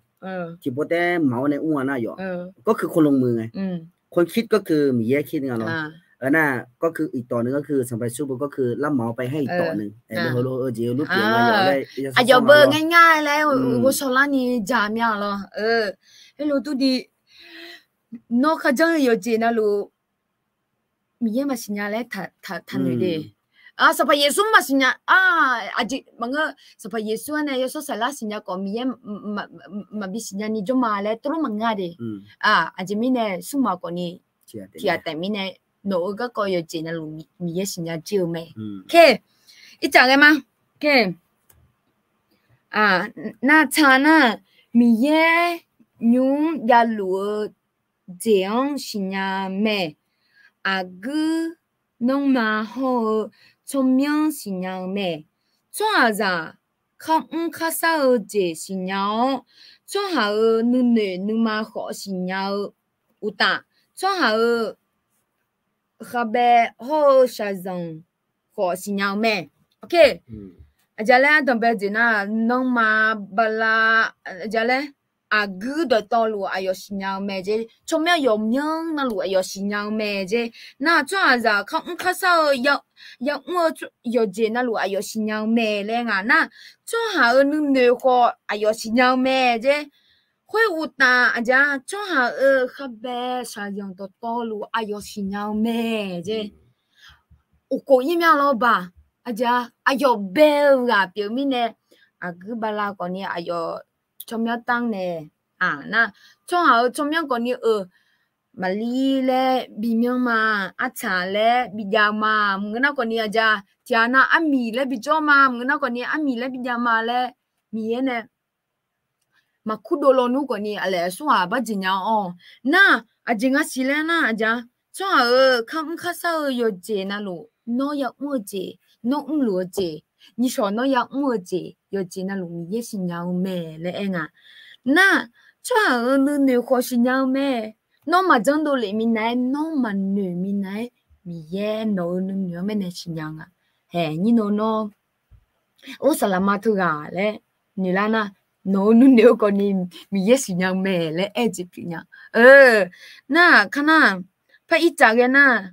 Speaker 2: ที่พวกแต่เหมาในอ้วนน่ะอยู่ก็คือคนลงมือไงคนคิดก็คือมีแยกคิดงั้นเนาะน่ะก็คืออีกต่อนึงก็คือสัมไปสู้ก็คือรับเหมาไปให้อีกต่อนึงเจียวรูปเปลี่ยนมาอยู่เลย
Speaker 1: อย่าเบอร์ง่ายๆแล้ว我说那你咋样了เฮ้ยรู้ตัวดีนอกจากจะ有钱那路มีเยอะมาสิญญาเลยทันเลยดิสภาเยซูมาสิญญาอาจิมังก็สภาเยซูเนี่ยเยซูสละสิญญาก็มีเยอะมาบิสิญญานี่จะมาเลยตรงมังงาดิอาจิมีเนี่ยสุมาก็นี่ที่แต่มีเนี่ยโน้ก็有钱那路มีเยอะสิญญาเจียวไหมโอเคอีจังไงมั้งโอเคน่าชานะมีเยอะยุ่งยาลู这样新呀美，阿哥弄嘛好，聪明新呀美，做啥子？看看啥子新呀？做啥女嘛好新呀？有打，做啥河北好啥人好新呀美 ？OK，阿家嘞，东北人呐，弄嘛巴拉，阿家嘞。agu的道路还有新疆美这，从没有名那路还有新疆美这，那做啥子？看少要我有这那路还有新疆美嘞啊，那做啥女伙还有新疆美这，会有打阿家做啥河北啥样的道路还有新疆美这，我过一秒了吧？阿家还有白啊，表面呢agu巴拉个呢还有。从苗当呢那从苗个你马里嘞比苗嘛阿查嘞比亚嘛我那个你阿家家那阿米嘞比较嘛我那个你阿米嘞比亚嘛嘞米呢嘛库多罗努个你阿嘞说啊不真样那阿真个是嘞那阿家从看少有节那路孬要么节孬路节你说孬要么节有节那路米也是鸟美嘞那这女伙是鸟美那么真多里面来那么女面来米也女面来是鸟嘿你孬我萨拉马图噶嘞你啦那女个你米也是鸟美嘞这边呀那看那拍一张个那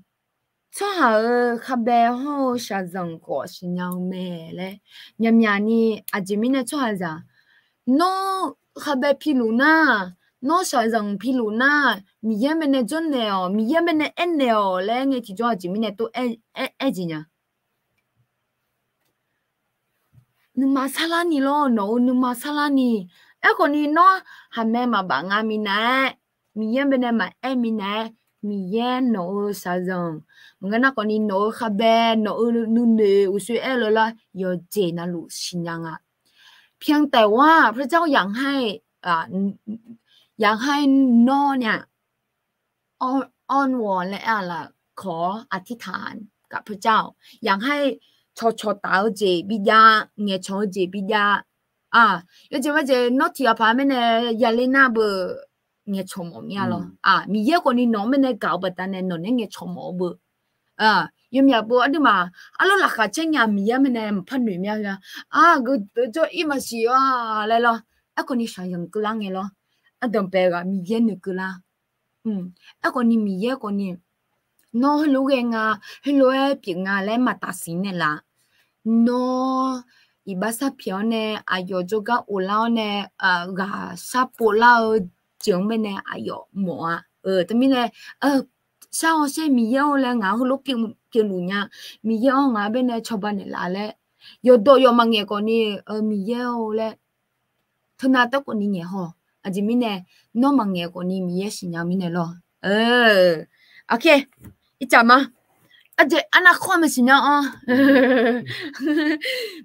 Speaker 1: 做啥河北好啥人过是鸟美嘞娘娘你阿姐妹呢做啥子孬河北皮鲁那孬啥人皮鲁那米也没呢真的米也没呢安的嘞我其中阿姐妹呢都爱几呢你马萨拉尼咯孬你马萨拉尼คนนี้เนาะหาแม่มาบางามีนะมีเย็นเป็นมามีนะมีเย็นโนซาซังมึงก็น่าคนนี้โนคาเบโนนูเนอุสุเลยละยอเจนะลูสิยังอ่ะเพียงแต่ว่าพระเจ้าอยากให้โนเนี่ยอ้อนวอนและอะไรขออธิษฐานกับพระเจ้าอยากให้ชอตาวเจบิยาเงชอเจบิยา有这么子，not 提阿旁边的亚丽娜不，你错么样咯？米耶个你农民的搞不单呢，农民个错么不？有没有不？你嘛，阿拉拉下真呀米耶们呢，怕女面个个做伊嘛是来咯，个你上用个啷个咯？等白个米耶那个啦，个你米耶个你，孬很路个很路个平来嘛打心的啦，孬。Ibasa pione ayo juga ulau ne ga sapulau jeng bene ayo moa tapi ne sao se miyo le nga hulu pilunya miyo nga bene coba ne la le yo do yo mangye ko ni miyo le thuna ta ko ni nge ho ajimi ne no mangye ko ni miye sinya mi ne lo okay ichama aje anak kau masih nyak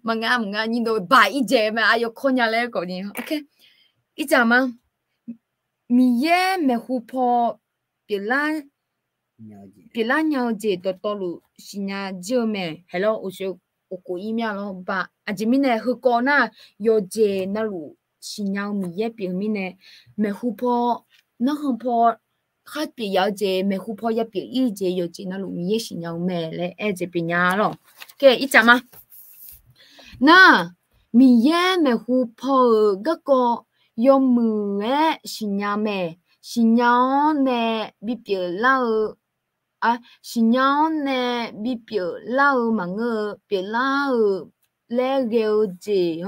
Speaker 1: manga ni do bayi je me ayo kau nyale kau ni okay ijama miye mehupo pila nyau je totolu sinya je me hello usu uku email lo ba aje mine huko na yo je na lu sinya miye pi mine mehupo na hupo khác biệt有隻咩湖泊一邊依隻有隻那路面是有咩咧？這邊呀咯，嘅一隻嘛。那面咩湖泊嗰個有木嘅是有咩？是有呢比別老是有呢比別老嘛個別老咧有隻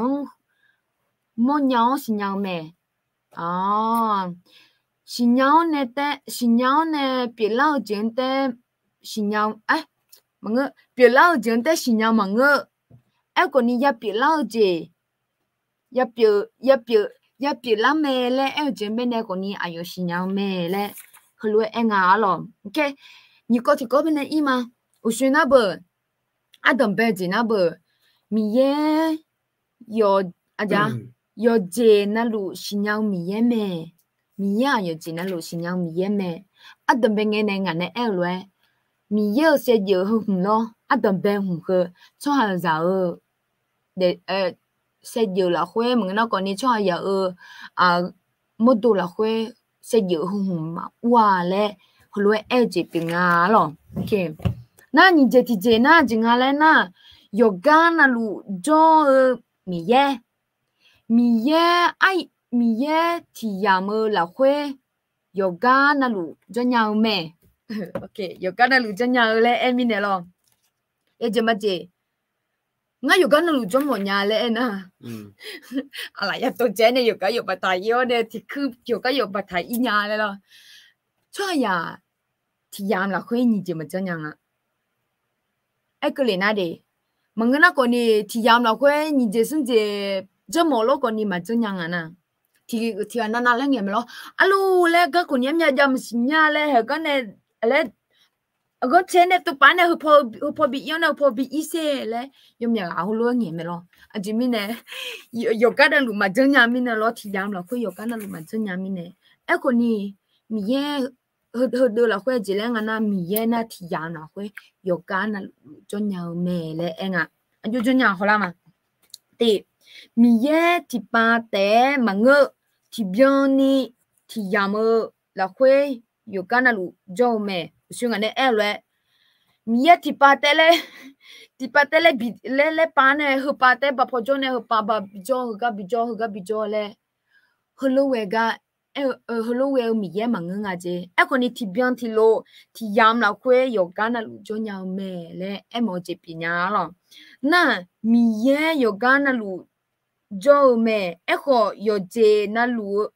Speaker 1: 冇有是有咩？新娘呢别老真的新娘么个别老真的新娘么个个你也别老姐也别老妹嘞真边那个你哎呦新娘妹嘞后来咯 OK 你搞提搞边的伊吗我说那不等别子那不米耶有有姐那路新娘米耶妹米呀有几那路新娘米耶咩？等边个呢？俺那了，米耶些有红咯，等边红个，做下就些有啦会，门那个你做下有冇多啦会，些有红嘛，哇嘞，后来这边咯 ，OK， 那你这那今下来那有干那路做米耶米耶提亚么老会有干那路真样咩 ？OK， 有干那路真样嘞，咪呢咯？怎么子？我有干那路真么样嘞呢？啦，一到这呢，有干有不太有呢，提去有干有不太一样嘞咯。错呀，提亚老会你怎么真样啊？个里那的，蒙个那个呢，提亚老会你就是这么老个你嘛真样啊呢？thì anh nói là nghe mà lo alo le cái con nhắm nhà jam xin nhà le cái này le cái trên này tụi bạn này họ bị yêu nào họ bị ý xe le nhắm nhà áo luôn nghe mà lo à chỉ mình này yêu cái đó lúc mà chân nhà mình lo thì jam là khơi yêu cái đó lúc mà chân nhà mình này con này mình ye hơi đưa là khơi chỉ là ngana mình ye na thì jam là khơi yêu cái đó chân nhà mẹ le anh yêu chân nhà họ làm mà thì mình ye thì ba té mà ngơ thì biên ni thì yam là khuê yêu cái nào cho mẹ suy nghĩ này rồi mía thì ba tele bị le pan này hợp ba tele bà phô cho này hợp bà bị cho le hello we mía mà ngưng à chứ còn thì biên thì lo thì yam là khuê yêu cái nào cho nhau mẹ le em ở chế bị nhá lo na mía yêu cái nào cho mẹ echo yo je na lu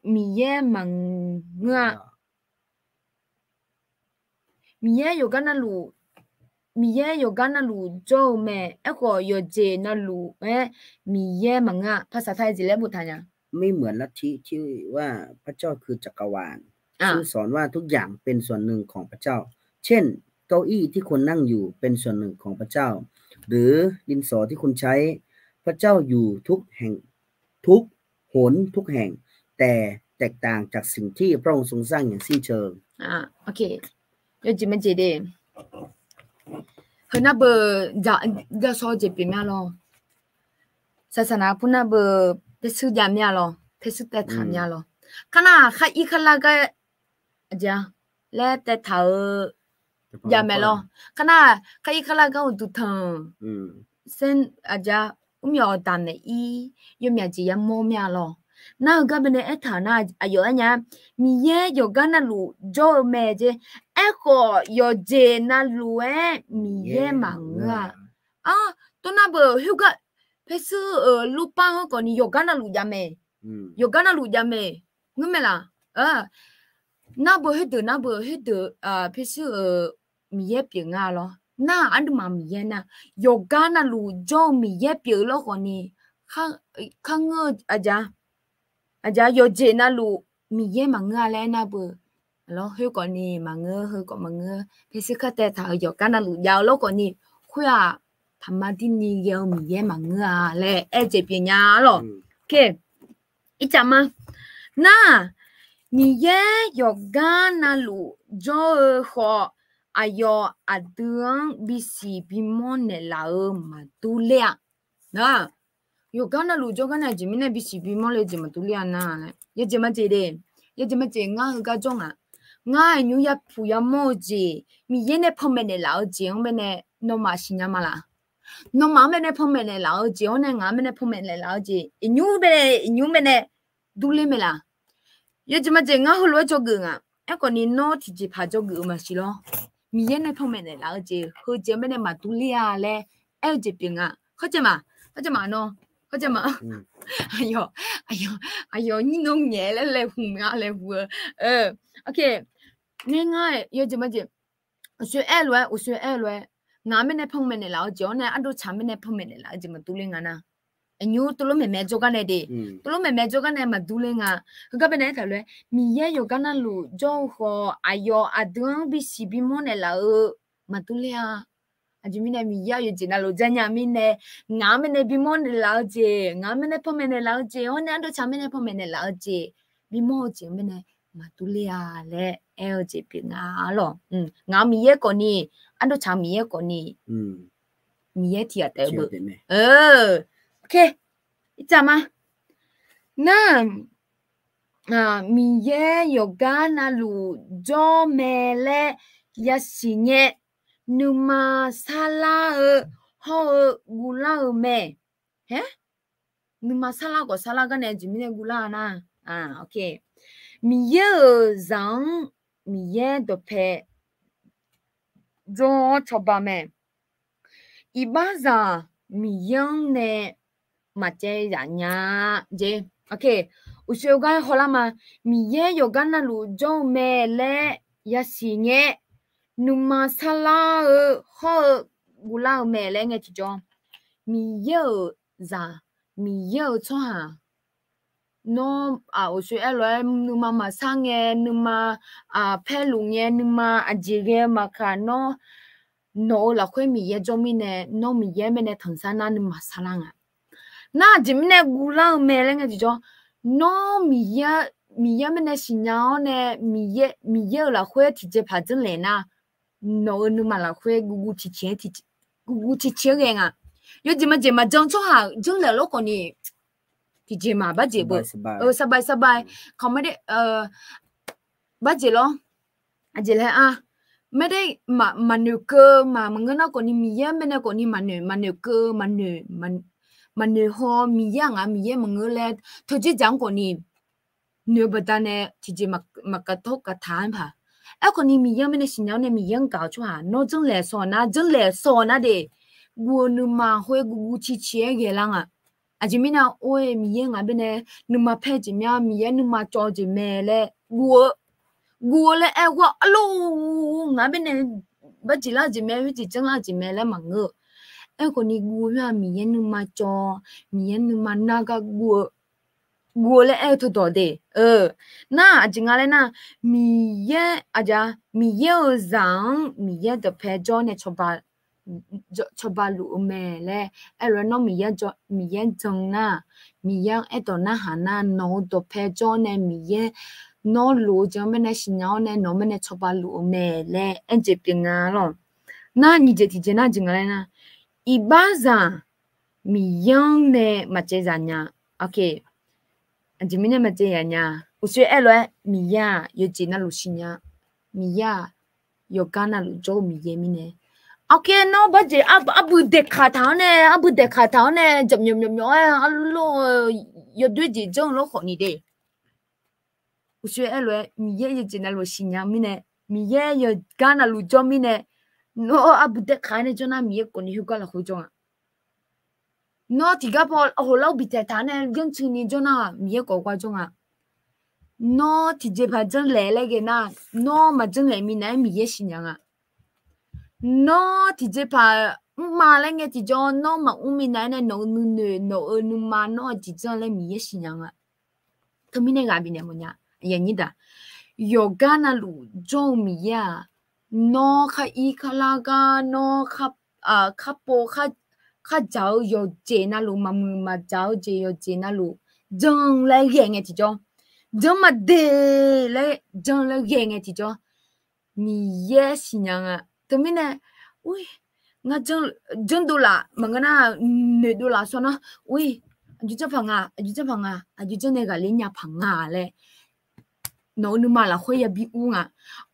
Speaker 1: mi ye mang nga mi ye yo ga na lu มีเย่อยู่กันน่ะลูโจแม่ไอ้ก็อยู่เจน่ะลูมีเย่มังอ่ะภาษาไทยสิแล้วพูดทันยัง
Speaker 2: ไม่เหมือนลัทธิที่ว่าพระเจ้าคือจักรวาลซึ่งสอนว่าทุกอย่างเป็นส่วนหนึ่งของพระเจ้าเช่นเก้าอี้ที่คุณนั่งอยู่เป็นส่วนหนึ่งของพระเจ้าหรือดินสอที่คุณใช้พระเจ้าอยู่ทุกแห่งทุกหนทุกแห่งแต่แตกต่างจากสิ่งที่พระองค์ทรงสร้างอย่างสิ้นเชิง
Speaker 1: โอเค要怎么解的和那不要说这边面咯ศาสนาพุทธเบอร์เพสุยามยา咯เพสุแต่ถามยา咯ขณะข้าอีกขณะก็จ้ะและแต่ถายาม咯ขณะข้าอีกขณะก็อุทังเส้นจ้ะมีอตามเนี่ยยมีจียามโมมี咯那个边的一谈那有人มีเย่有กัน那路做咩啫ไอ้ก็有เจ那路มีเย่มังตัวนั้นเบอร์เขาก็เพศลูกปังก็นี่有กัน那路ยาม有กัน那路ยามงั้นไหมล่ะ那เบอร์ให้เดือเพศมีเย่เปลี่ยน咯那อันดูมามีเย่นะ有กัน那路做มีเย่เปลี่ยนแล้วก็นี่ข้างอาจารย์有เจ那路มีเย่มังแล้วนะเบอแล้วเฮก็นี่มังเฮก็มังเพศก็แต่ถ้า有กัน那路ยาวแล้วก็นี่คุยธรรมะที่นี่เกี่ยวมีเย่มังและเจเปียญาหรอโอเคอีจามาน่ามีเย่อยู่กัน那路就ขออายอเดืองบิสีบิมอนเนลามาดูเลียนะอยู่กัน那路就กันจิมิเนบิสีบิมอนเลยจิมาดูเลียนะยะจิมาเจเดยะจิมาเจงาก็จงง่ายอยู่ยะผู้ยะโมจีมีเย่เนพอมเนลาจิงเบเนโนมาชิญามาลาน้องมาไม่ได้พ่อแม่เนี่ยแล้วจีอ๋อเนี่ยงาไม่ได้พ่อแม่เนี่ยแล้วจีอินูเบเนี่ยดูเลยไม่ล่ะยังจะมาเจงาหัวโจกึ่งไอ้คนนี้โน้ตที่จะพาโจกึ่งมาสิล้อมีเย็นในพ่อแม่เนี่ยแล้วจีหัวเจไม่ได้มาดูเลียเลยไอ้จีเป็นเข้าใจมาเนาะเข้าใจมา哎呦你弄嘢เลยหูมาเลยหูโอเคง่ายๆยังจะมาเจ我学二轮งาไม่ได้พ่อแม่เนี่ยแล้วจีอ๋อเนี่ยอันดูฉันไม่ได้พ่อแม่เนี่ยแล้วจีมาดูเลยงานะยูตัวลูกแม่โจกันเลยดิตัวลูกแม่โจกันเนี่ยมาดูเลยงาก็เป็นอะไรเลยมีเยอะอยู่กันนั่นลูโจขออายอดวงบิสีบิมอนเนี่ยแล้วมาดูเลยจีมีเนี่ยมีเยอะอยู่จีนั่นลูจันยามีเนี่ยงาไม่ได้บิมอนเนี่ยแล้วจีงาไม่ได้พ่อแม่เนี่ยแล้วจีอ๋อเนี่ยอันดูฉันไม่ได้พ่อแม่เนี่ยแล้วจีบิมอนจีไม่ได้มาดูเลยเลยจีเป็นงาหรองามีเยอะกว่านี้อันดูฉันมีเยอะกว่านี้มีเยอะที่อะไรบ้างโอเคจำมาน่ามีเยอะอยู่กันนะลูจอมเล่ยาสิเนนุมาซาลาฮอกุลาเมนุมาซาลาก็ซาลากันเนี่ยจิมิเนกุลานะโอเคมีเยอะจังมีเยอะตัวเพจอชอบบ้าเมอีบ้าจังมียังเนี่ยมาเจออย่างนี้เจโอเคอุศวกันฮอลามามีเยอะอยู่กันนะลูจอมเล่ยาสิเงนุมาซาลาฮอกุลาเมเล่ไงที่จอมีเยอะจังมีเยอะชัวน้องอุศวเลยนุมาสังเงนุมาเพลุงเงนุมาจีเกมาค่ะน้องเราคุยมีเยอะจอมีเนี่ยน้องมีเยอะไม่เนี่ยทั้งสารนุมาซาลัง那今年古老买那个就叫糯米呀没那新疆呢米呀了会直接拍进来呢，no嘛了会咕提前个啊，有怎么种出下种了咯个呢，提前嘛不接不，สบายเขาไม่ได้不接咯，接了ไม่ได้มันเนื้อเกอมามันก็น่าคนนี้มีเยอะไม่น่าคนนี้มันเนื้อเกอมันเนื้อหอมีอย่างมีเยอะมันก็เลยทุกที่จังคนนี้เนื้อบัดเนี่ยที่จะมากระทบกระทานผ่าไอ้คนนี้มีเยอะไม่ได้สินยาเนี่ยมีเยอะเก่าชัวร์น้องจังเลยสอนนะเด็กกูนึกมาหัวกูชี้เกี่ยงอาจจะไม่น่าโอ้ยมีเยอะเป็นเนี่ยนึกมาเพจมีมีเยอะนึกมาจอจแม่เลยกูเลยไอ้ว่าลูเป็นเนี่ย บัดจิลาจิแม่วิจิจังลาจิแม่แล้วมังเงอไอ้คนนี้กูว่ามีเย็นนึงมาจอมีเย็นนึงมานากะกูเลยไอ้ทุตัวเดน่าจริงอะไรนะมีเย่อาจจะมีเย่ซังมีเย่เดเพจอเนี่ยชอบลูแม่เลยไอ้เรื่องน้องมีเย่จังนะมีเย่ไอ้ตัวน่าหานะน้องเดเพจอเนี่ยมีเย่น้องรู้จังไม่ได้สิญญาเนี่ยน้องไม่ได้ชอบลูแม่เลยไอ้เจ็บยังไงล่ะน่านี่เจที่เจน่าจริงอะไรนะอีบ้าซังมีเย่เนี่ยมาเจอเนี่ยโอเคอันที่มีเนี่ยมาเจอเนี่ยอุศไอ้เลยมีเย่อยู่จีน่าลูสิญญามีเย่อยู่กันน่าลูโจมีเย่มีเนี่ยโอเคน้องบัดเจอาบุเด็กขาเท้าเนี่ยจับยมอัลโลอยู่ด้วยจีจงโลขอนี่เด้อุศไอ้เลยมีเย่อยู่จีน่าลูสิญญามีเนี่ยมีเย่อยู่กันน่าลูโจมีเนี่ยน้องอาบุเด็กขาเนี่ยจงน่ามีเย่คนนี้เขาก็ละคุยจงอ่ะน้องที่ก็พอโอ้เราบิดแต่ฐานเนี่ยยังชื่อนี้จงน่ามีเย่ก็กว่าจงอ่ะน้องที่เจ็บพาจังเล่เลยกันนะน้องมาจังเล่มีเนี่ยมีเย่สิญญาอ่ะน้องที่เจ็บพามาเลยไงที่จงน้องมามีเนี่ยน้องนุ่มมาน้องที่จังเล่มีเย่สิญญาอ่ะทำไมเนี่ยกับบิเนี่ยมันเนี่ยอย่างนี้ด่ะอยู่กันน่ะลูจงมีเย่น้องข้าอีข้าลากาน้องข้าโปข้าเจ้าอยู่เจน่ะลูมามือมาเจ้าเจอยู่เจน่ะลูจังเลยเงี้ยที่จงจังมาเดเลยจังเลยเงี้ยที่จงมีเย่สิญญาอ่ะทำไมเนี่ยอุ้ยงั้นจังดูละมันก็น่าเนื้อดูละส่วนนะอุ้ยอยู่จะพังอ่ะอยู่จะเนี่ยก็เลี้ยงพังอ่ะเลยน้องนุ่มมาละคุยบีอุ้งอ่ะ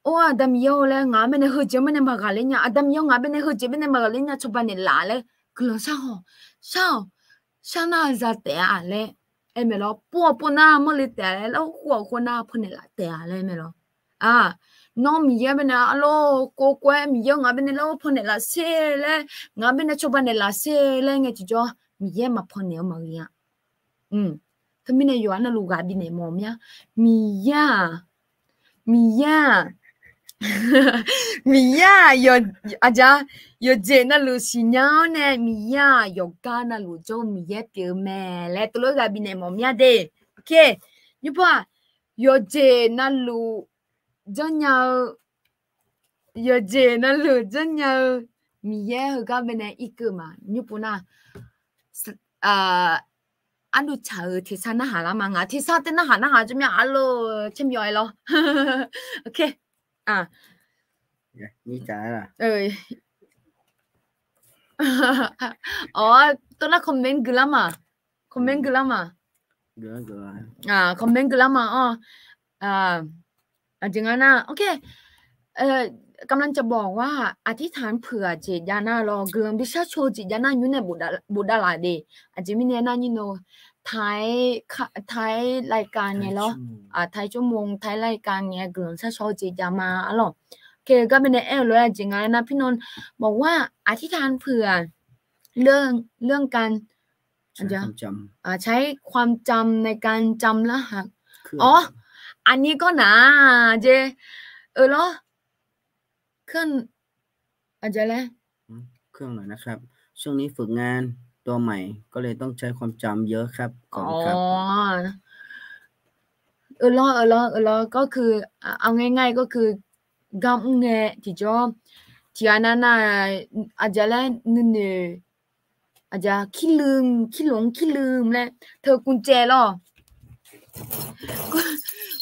Speaker 1: โอ้ดำเยอะเลยงาไม่เนี่ยหัวเจ็บไม่เนี่ยมากันเลยเนี่ยดำเยอะงาไม่เนี่ยหัวเจ็บไม่เนี่ยมากันเลยเนี่ยชอบเนี่ยลาเลยกลัวช่างน่าจะแต่อะไรเอ็มเหรอปัวหน้ามันเลยแต่แล้วหัวคนหน้าพูเนี่ยละแต่อะไรไม่หรอน้องมีเยอะไปนะอโลกูกวยมีเยอะงาเป็นแล้วพูเนี่ยละเซ่เลยงาเป็นชอบเนี่ยละเซ่เลยไงจีจ้ามีเยอะมาพูเนี่ยมาเงี้ยทำไมเนี่ยอยู่อันนั้นลูกาบิเนี่ยมอมเนี่ยมียา有อาจารย์有เจน่ะลูสิญญาเนี่ยมียา有กันน่ะลูจงมีเยเปียวแม่และตัวลูกาบิเนี่ยมอมเนี่ยเด้โอเคยูป่ะ有เจน่ะลูจัง有เจน่ะลูจังมีเยเหกาบิเนี่ยอีกมายูปุ่นน่ะอันดูเชอที่ซานะหาละมังอ่ะที่ซาเตนะหานะหาจะมีอัลโลชิมย่อยเหรอโอเค
Speaker 2: นี่จ๋าล่ะ
Speaker 1: อ๋อตัวน่ะคอมเมนต์กลับมาคอมเมนต์กลับมาคอมเมนต์กลับมาจริงๆนะโอเคกำลังจะบอกว่าอธิษฐานเผื่อจิตญาณรอเกือมดิฉันโชว์จิตญาณอยู่ในบุดาลาเดอาจจะมีเนี่ยนะนี่โนท้ายรายการเนี่ยเหรอท้ายชั่วโมงท้ายรายการเนี่ยเกือมซะโชว์จิตญาณมาอ๋อโอเคก็เป็นเอลเลยจริงๆนะพี่นนท์บอกว่าอธิษฐานเผื่อเรื่องการใช้ความจำในการจำรหัสอ๋ออันนี้ก็นะเจเหรอเครื่องอาจจะแล้ว
Speaker 2: เครื่องหน่อยนะครับช่วงนี้ฝึกงานตัวใหม่ก็เลยต้องใช้ความจำเยอะครับก่อนครับ
Speaker 1: ก็คือเอาง่ายๆก็คือกำเงที่จอที่อันนั้นอาจจะแล้วนี่อาจจะขี้ลืมแล้วเธอกุญแจหรอ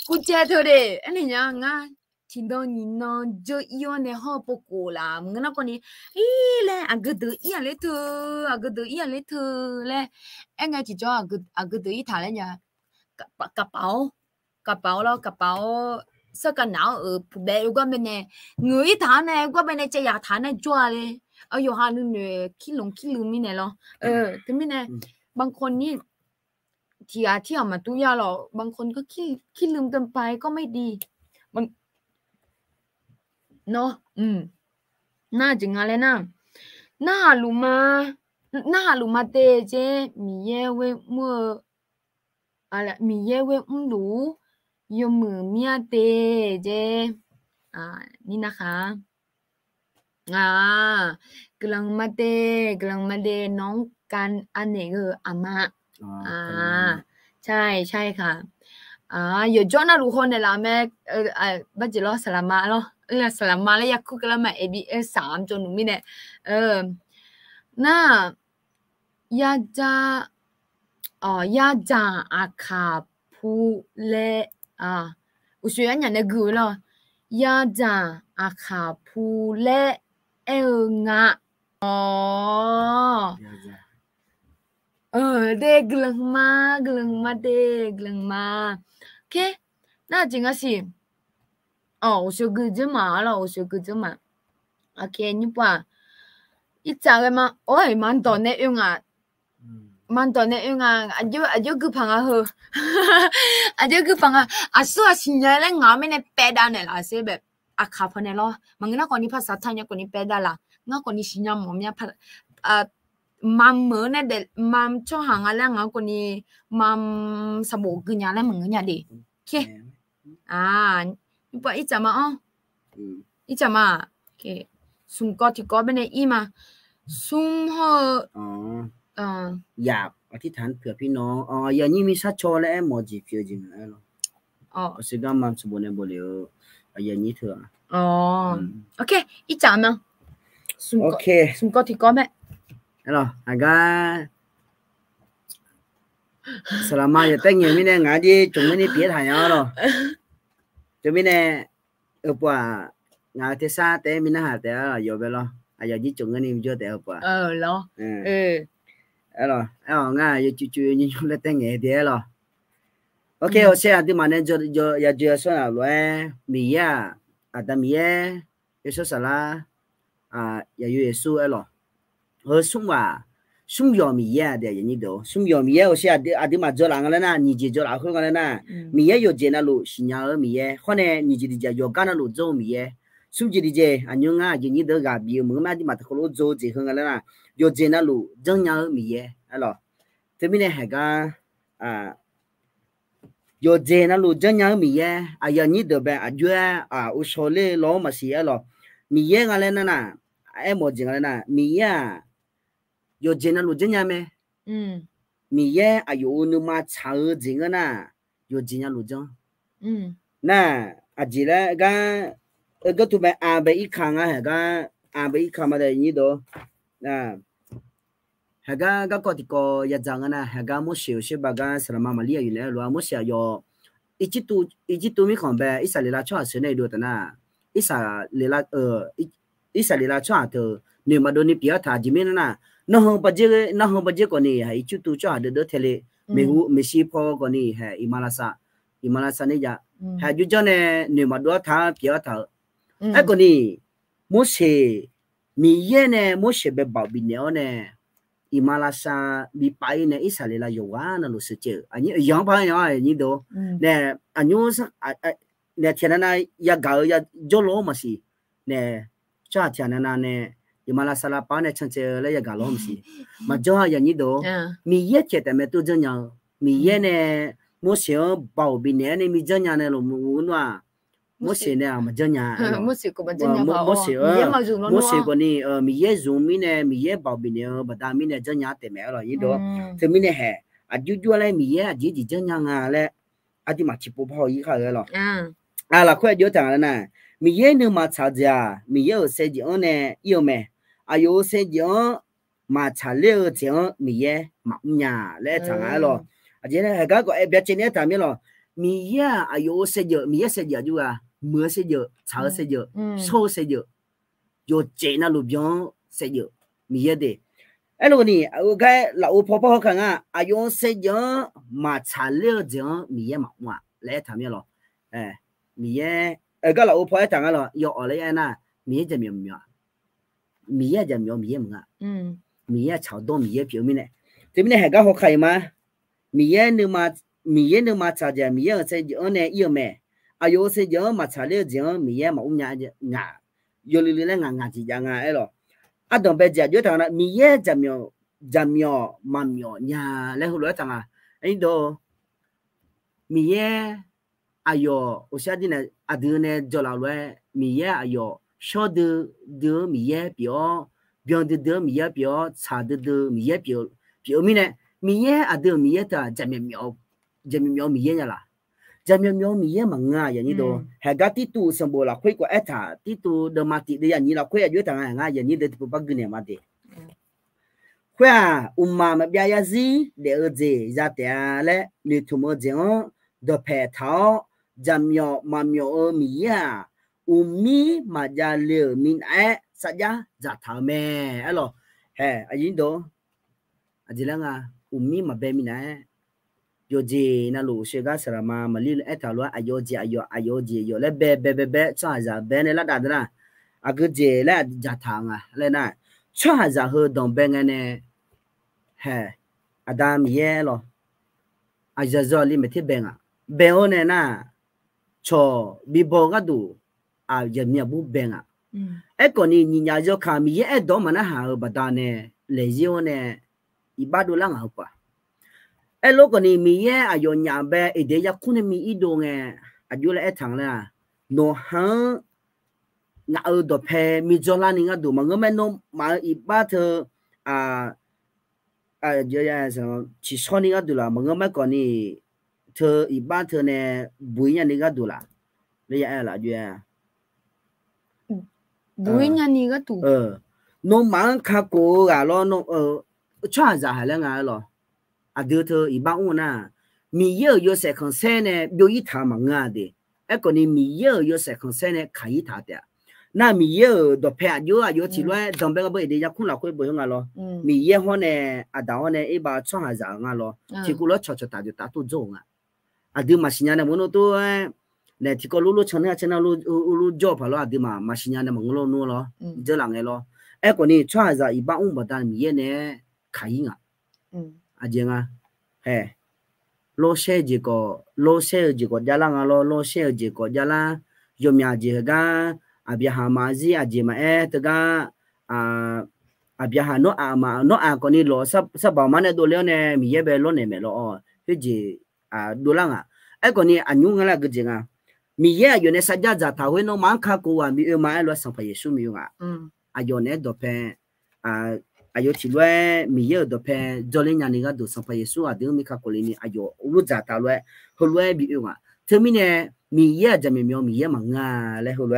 Speaker 1: กุญแจเธอเด้อันนี้ยังไงที่โดนนี่น้องจะอีวันเนี่ยห่อปกูล่ะมึงน่ะคนนี้เลยกระดูอีอะไรเธอเลยไอ้ไงที่จอกระดูอีถ่ายแล้วเนี่ยกระเป๋าแล้วกระเป๋าเสื้อกันหนาวผู้ใดก็ไม่เนี่ยเงยถ่ายเนี่ยก็ไม่เนี่ยจะอยากถ่ายเนี่ยจ้วเลยอยู่หานึงเนี่ยขี้ลืมนี่เนี่ยหรอแต่ไม่เนี่ยบางคนนี่ที่เอามาตู้ยาหรอบางคนก็ขี้ลืมเกินไปก็ไม่ดีมันเนาะน่าจริงอะไรนะน่ารู้มาเตเจมีเยเวมัวอะไรมีเยเวรู้ยมือเมียเตเจนี่นะคะ gelang made nong kan ane ge ama ใช่ค่ะอยู่จอน่ะรู้คนเนี่ยล่ะแม่บัดจิลอสลามาเนาะสลามาแล้วอยากคุกละแม่ ABS 3จนหนูมีเนี่ยน่ายาจายาจาอาคาพูเลอุชยันเนี่ยกูเนาะยาจาอาคาพูเลงะเด็กกลังมาเด็กกลังมาโอเค那真个是我说个子嘛了，OK 你把一早个嘛蛮多内容啊อายุคือพังเหรออายุคือพังสู้สิเนี่ยแล้วงาไม่เนี่ยเป็ดเนี่ยล่ะเสียแบบขับเนี่ยล่ะมันงั้นคนนี้ภาษาไทยเนี่ยคนนี้เป็ดล่ะงั้นคนนี้สิเนี่ยหมอเนี่ยมัมเหมือนเนี่ยเด็กมัมช่วงหางอะไรงั้นคนนี้มัมสบู่กินยาแล้วมึงเนี่ยดิโอเคนี่ป่ะอีจามาอีจามาโอเคสุ่มก็ที่ก็เป็นเนี่ยอีมาสุ่มเหรอ
Speaker 2: อยากอธิษฐานเผื่อพี่น้องอย่างนี้มีชัดโชว์และหมอจีเพียวจริงแล้วสิ่งมันสมบูรณ์บ่เลยอย่างนี้เถอะ
Speaker 1: โอเคอีจามาสุ่มก็ที่ก็แม่
Speaker 2: agak selama ya teng yang mine ngaji cuma ni biar hanya lo cuma mine apa ngaji sa te mine hati yo belo aja ji cuma ni jo te apa
Speaker 1: lo
Speaker 2: lo ngaji cucu ni le teng ya dia lo okay o sea di mana jo ya jo so na lo mia ada mia eso sala ya Yesus lo sung yo mi ya de yin do sung yo mi ya o sia adi ma jo la ngala na ni ji jo la ho ngala na mi ya yo je na lu xin ya mi ya ho ne ni ji di ja yo ga na lu zo mi ya sung ji di je anyu nga yin ni de ga bi mo ma di ma ko lo zo ji ho ngala na yo je na lu zeng ya mi ya alo te mi ne ha ga yo je na lu zeng ya mi ya ya ni de ba a ju u so le lo ma si ya lo mi ya ngala na na mo ji ngala na mi ya yo jena lu jenya me mi ye ayo nu ma cha jing na yo jenya lu jong na ajila ga ga tu ba a ba I khang ga a ba I khama de ni do na ha ga ko ti ko ya jang na ha ga mo shi ba ga salama ma li ya le lo mo sha yo ichi tu mi khon ba isa le la chwa se ne do ta na isa le la chwa to ni ma do ni pia tha ji me na nó không bao giờ còn này hay chút tu cho được thế mình si po còn này hay Himalaya này giờ hay chút cho này nếu mà đua thả phía thở ấy còn này muốn xe mi ye này muốn xe bị bảo bị nhớ này Himalaya bị bay này ít là yoga nó sự chơi anh như giống bao nhiêu anh như đó nè anh như nè thiên này ya gạo ya jolo mà si nè cho thiên này nè Himalaya la pa ne chanche le ya galom si ma jo ya ni do mi ye che ta me tu zhen yang mi ye ne mo xiao bao bi ne ne mi zhen yang ne lo mu nwa mo xie ne ma zhen yang
Speaker 1: mo xie ko ba zhen yang
Speaker 2: mo xie ko ni mi ye zu mi ne mi ye bao bi ne ba da mi ne zhen yang te me lo yi do te mi ne he a ju ju le mi ye a ji ji zhen yang le a di ma chi po po yi kha le lo la khue jo ta na mi ye ne ma cha ja mi ye o se ji on ne yo me ayo se jo ma cha le jo mi ye ma nya le cha nga lo a je ne ga ko e bia chen ne ta mi lo mi ya ayo se jo mi ye se jo ju mưa se jo cha se jo so se jo yo che na lu byo se jo mi ye de ai lo ni ga la u po po kan ayo se jo ma cha le jo mi ye ma wa le ta mi lo mi ye ga la u po ta nga lo yo o le na mi ye je mi mi mi ye jam yo mi ye mga mi ye chao do mi ye pyo mi ne te mi ne ha ga ho khai ma mi ye nu ma cha ja mi ye se jo ne yo me ayo se jo ma cha le jo mi ye ma u nya nga yo li le nga ji ja nga ai lo a don be ja jo ta na mi ye jam yo ma myo nya le hu lo ta nga ai do mi ye ayo o sha di ne adu ne jo la lo mi ye ayo 小的米也表，表的米也表，茶的米也表，表面呢米也啊的米也的，这面苗米也啦。จะมีมีเยอะมั้งอ่ะอย่างนี้ดูเหตุการณ์ที่ตัวสมบูรณ์ละคุยกับเอท่าที่ตัวเดิมมาติดอย่างนี้ละคุยอายุต่างกันอย่างนี้เดี๋ยวตัวปักกินเนี่ยมาดิคุยมาไม่ยาซีเดี๋ยวจะจะแต่ละนี่ทุ่มเจ้าดอกแพทย์จะมีมีอ่ะมีมาจะเลี้ยมินสัญญาจะทำแม่อะไรหรอเฮ้อันนี้ดูอันนี้ละไงมีมาเป็นมิน有些那路学个什么嘛，里一条路有嘞别，穿啥别呢？那大的啦，啊个节嘞家堂啊，来那穿啥和当兵个呢？嘿，啊大米耶咯，啊这里没得兵啊，兵后呢那，错比包个多啊，也没不兵啊。哎，个你家就看米耶多嘛那还不大呢，来就呢，一百多两好吧。ไอ้ลูกคนนี้มีแย่อายุยามแบบเดี๋ยวคุณมีอีดงอายุละทางละโนฮังงาดอกเพมีจอลานี่ก็ดูมันก็ไม่โนมาอีบ้าเธอเยอะแยะสิชิชอนี่ก็ดูละมันก็ไม่ก่อนนี่เธออีบ้าเธอเนี่ยบุญญานี่ก็ดูละเรียกอะไรอยู่
Speaker 1: บุญญานี่ก็ดู
Speaker 2: โนมันข้ากูอะล้อโนช่วยจะหาเรื่องอะไรหรอ啊，对头，一般我呢，米有三坑山呢，有一塔嘛啊的，哎，个呢米有三坑山呢，可以塔的。那米有多拍有起来，当兵个不一定要困了会不用啊咯。米好呢，啊，然后呢，一把穿下上啊咯，结果了悄打就打都中啊。啊，对嘛，新年的我们都那提个路城呢，城那路交跑了，对嘛，新年的我们路咯，这两个咯，哎，个呢穿下一般我们当米呢，可以啊。อาจารย์เฮ้โลเช่จีก็ยาลังโลเช่จีก็ยาลายมยาจีก็อาบิหามาจีอาจีมาตะกาอาบิหาโนอาคนนี้โลสับมันเนี่ยดูแล้วเนี่ยมีเยอะไปโลเนี่ยไม่โลคือจีดูลังไอ้คนนี้อันยุ่งอะไรก็จริงมีเยอะอยู่ในสัจจะถ้าเว้นน้องมันข้ากูมีมาโลสัมภาระสูงมีอยู่อายุเนี่ยดอกอายุที่ว่ามีเยอะดอกเพจอลิญานี่ก็ดูสัมภาระสูงเดี๋ยวมีข้าคนนี้อายุรู้จักตาเลยหัวมีอยู่เธอมีเนี่ยมีเยอะจะมีเยอะมั้งเลยหัว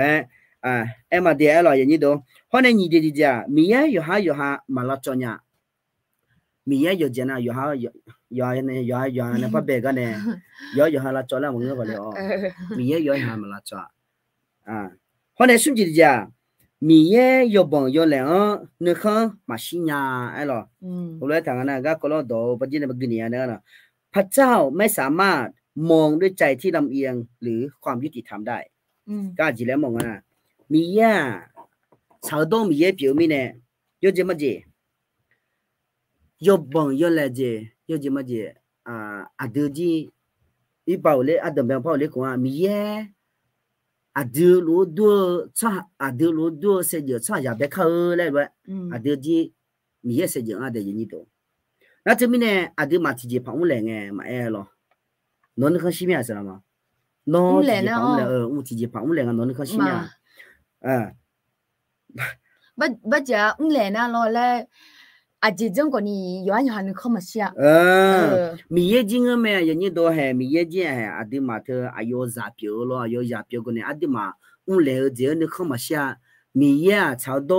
Speaker 2: เอ็มมาเดี๋ยวเราอย่างนี้ดูเพราะในนี้ดีจ้ะมีเยอะอยู่หามาละจอเนี่ยมีเยอะอยู่เจน่าอยู่หาเนี่ยพอเบกันเนี่ยอยู่หาละจอแล้วมึงก็เลยมีเยอะหามาละจอเพราะในสุดดีจ้ะมีเยอะอยู่บ่อยู่แล้วนึกข้างมาชิญาไอ้หรอผมเลยทางนั้นก็เราดูปัจจุบันมันกินเนี่ยนะพระเจ้าไม่สามารถมองด้วยใจที่ลำเอียงหรือความยุติธรรมได้ก็จีแล้วมองนะมีเยอะชาวดงมีเยอะผิวมีเนี่ยยอดเจมาเจยอดบ่อยู่แล้วเจยอดเจมาเจอดีจีอีเป่าเลยอดีตแบบเป่าเลยกูมีเยอะอาดูรู้ด้วยเสียเยอะช่วยอย่าไปเข้าเลยด้วยดูจีมีเยอะเสียเยอะเดี๋ยวนี้ตัวนั่นจะมีเนี่ยดูมาที่จีพังเลยไงมาหรอนอนเขาชิมยาสิละมั้งนอนที่จีพังเลยที่จีพังเลยนอนเขาชิมยา
Speaker 1: บัดจะเลยนะรอเลยอาจจะก่อนนี้ย้อนหันเข้ามาเสีย
Speaker 2: มีเยอะจริงไหมอย่างนี้ตัวมีเยอะจริงดูมาเธออายุจับเยอะแล้วอายุจับเยอะคนนี้ดูมาเลยเดี๋ยวนึกเข้ามาเสียมีเยอะชาวโต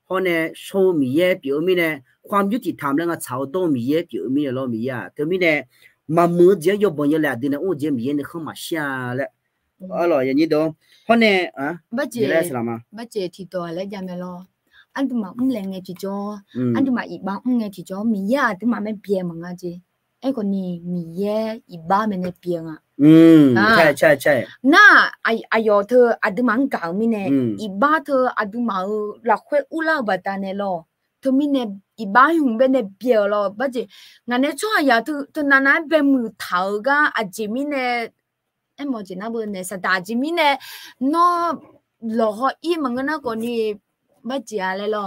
Speaker 2: เขาเนี่ยโชว์มีเยอะเปล่ามีเนี่ยความยุติธรรมเรื่องชาวโตมีเยอะเปล่ามีแล้วมีเยอะแต่มีเนี่ยมามือเจ้าอยู่บนยอดแล้วดูเนี่ยเจ้ามีเยอะนึกเข้ามาเสียแล้วอะไรอย่างนี้ตัวเขาเนี่ย
Speaker 1: บัดเจที่ตัวแล้วยังไม่รออันดูมาเลยไงจีจ้ออันดูมาอีบ้าไงจีจ้อมีเยอะดูมาไม่เปลี่ยนมั้งอ่ะจีไอ้คนนี้มีเยอะอีบ้าไม่ได้เปลี่ยน
Speaker 2: ใช่
Speaker 1: น่าไอ้ยอเธออันดูมันเก่ามีเนี่ยอีบ้าเธออันดูมาหลักเวอุลาบัตาเนี่ยหรอเธอมีเนี่ยอีบ้าหุ่นเป็นเนี่ยเปลี่ยนหรอบัดเจงั้นเนี่ยช่วยอย่าเธอนั่นเป็นมือเท้าก็อาจจะมีเนี่ยไอ้หมอจีน่าเป็นเนี่ยสตาร์จีมีเนี่ยน้อหล่ออีมันก็น่าคนนี้บัดเจียเลยล่ะ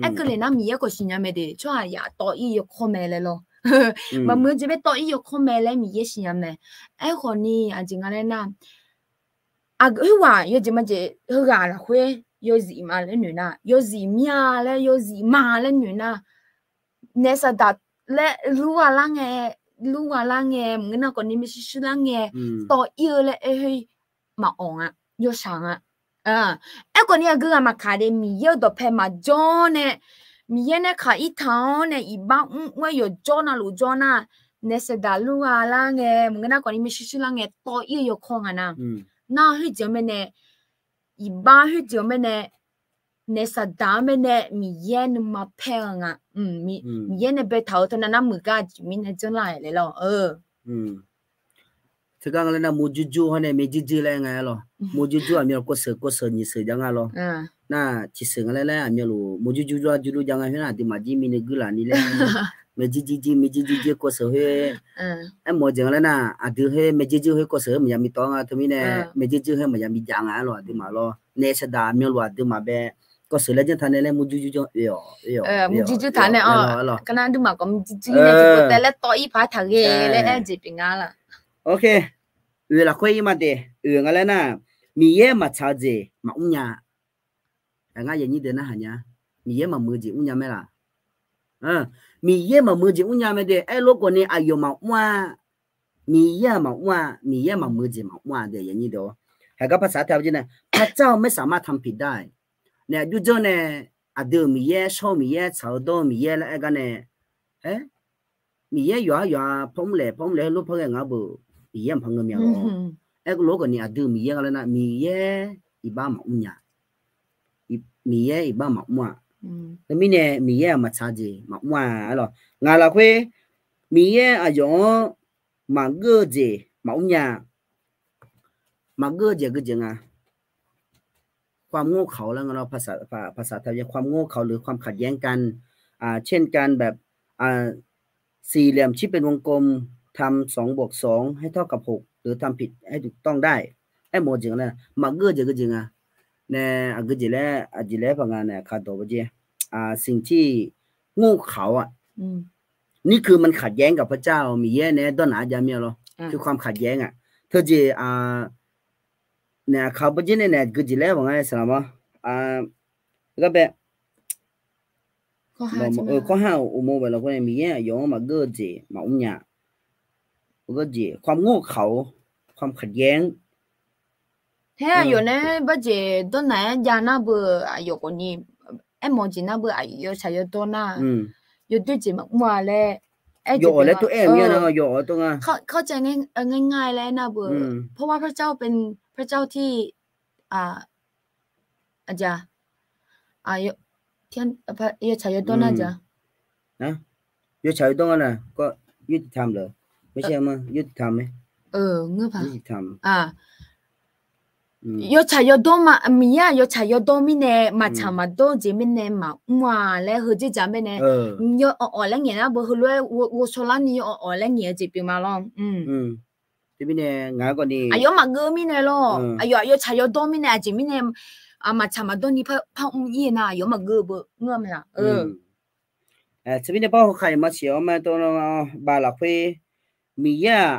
Speaker 1: ไอ้ก็เลยน่ามีก็สิ่งยังไม่ได้ช่วยอย่าต่ออีกข้อแม่เลยล่ะมันเหมือนจะไปต่ออีกข้อแม่เลยมีสิ่งยังไม่ไอ้คนนี้จริงๆอะไรนะเฮ้ยว่าอยู่จะมาจะเฮ้ยอะไรคุย有gì mà lên nữa na有gì mía lên有gì mà lên nữa na nè sao đặt lên lúa là nghe người nào còn đi mới xí là nghe to yêu lên hơi mà ổn à yêu sang à em còn nhà cứ mà khai để mi yêu đồ phải mà cho nè mi yêu nè khai ít tháo nè ít bao ngoài yêu cho na lú cho na nè sao đặt lúa là nghe người nào còn đi mới xí là nghe to yêu không à na na hơi giờ mình nè ít bao hơi giờ mình nè nè sao đam mình nè mi yêu nè mà phải à mi yêu nè bị tháo thôi na mực cái mình nè cho lạiเลยlo
Speaker 2: sekarang lena mujuju hane mejuju la nga lo mujuju amir ko se ni se jangan lo na ci se ngala la amir lo mujuju julu jangan hena di maji mine gula ni le mejuju ko se he em mo jangan la na adu he mejuju he ko se mi mi to nga thmi ne mejuju he ma mi jangan lo di ma lo ne se da amir lo adu ma be có sự là chân thành này mujuju cho
Speaker 1: mujuju thành này cái nào đừng mà có mujuju này chỉ có thể là tối phải thằng ghê là chỉ bình an là
Speaker 2: ok là quay mà để ngay là na mi ye mà chào gì mà nhà ngay giờ như thế nào hả nhá mi ye mà mưa gì nhà mấy là mi ye mà mưa gì nhà mấy để ai lúc còn này ai mà mua mi ye mà mưa gì mà mua để giờ như đó hay cácภาษาไทยchứ nàyพระเจ้าไม่สามารถทำผิดได้เนี่ยยูโจเนี่ยอดีมีเย่ชอบมีเย่ชาวโตมีเย่แล้วไอ้กันเนี่ยมีเย่อยู่ผมเลยลูกพ่อแกงาบุมีเย่พังเงียบไอ้กูรู้กันเนี่ยอดีมีเย่กันแล้วนะมีเย่อีบ้าหมาอุ้งยามีเย่อีบ้าหมาอุ้งแต่มีเนี่ยมีเย่มาชาจีหมาอุ้งอะไรงานละคุยมีเย่อายุมาเกอจีหมาอุ้งยามาเกอจีก็จริงอ่ะความโง่เขลาแล้วเราภาษาไทยความโง่เขลาหรือความขัดแย้งกันเช่นการแบบสี่เหลี่ยมชี้เป็นวงกลมทำ2 บวก 2ให้เท่ากับ6หรือทำผิดให้ถูกต้องได้ไอ้โมจิงนะมาเกอจะก็จริงเนี่ยก็จริงแล้วจริงแล้วพังงานเนี่ยขาดตัวไปเจ้สิ่งที่โง่เขลานี่คือมันขัดแย้งกับพระเจ้ามีเยอะเนี่ยต้นหาจามีหรอคือความขัดแย้งเธอจะเนี่ยเขาไปจีนเนี่ยก็จีเล่บางไงสลามก็แบบข้อห้าอุโมงค์แบบเราคนมีเนี่ยยองมาเกิดจีมาอุ้งยาก็จีความโง่เขลาความขัดแย้ง
Speaker 1: เฮ้ยอยู่เนี่ยบัจเจต้นไหนยาหน้าเบื่ออยู่คนนี้ไอ้โมจิน่าเบื่ออยู่ใช้อยู่ต้นหน้าอยู่ด้วยจีมาอุ้งเลย
Speaker 2: อยู่แล้วตัวเนี่ยนะอยู่ตรง
Speaker 1: เข้าใจง่ายๆแล้วนะเบื่อเพราะว่าพระเจ้าเป็นพระเจ้าที่อาจารย์ที่อยู่ใช้อยู่ต้นน่ะจ้ะ
Speaker 2: นะอยู่ใช้ต้นน่ะก็ยุติธรรมเลยไม่ใช่มั้ยยุติธรรมมั้ย
Speaker 1: เงื้อผ่า
Speaker 2: ยุติธรรม
Speaker 1: อยู่ใช้อยู่ต้นมามีอยู่ใช้อยู่ต้นมีเนี่ยมาชามาต้นจีมีเนี่ยมาแล้วเฮจิจามเนี่ยอยู่แล้วเนี่ยนะบ่ฮู้เลย我说了你แล้วเนี่ยจีเป็นมาลอง
Speaker 2: ที่มีเนี่ยงาก็นี่
Speaker 1: อยู่มาเกอมีเนี่ย咯อยู่ใช้อยู่ต้นมีเนี่ยจีมีเนี่ยมาชามาต้นนี่พ่ออีน่ะอยู่มาเกอบ่เงื้อมั้ยล่ะ
Speaker 2: ที่มีเนี่ยพ่อใครมาเสียวมาตัวบาละเฟมี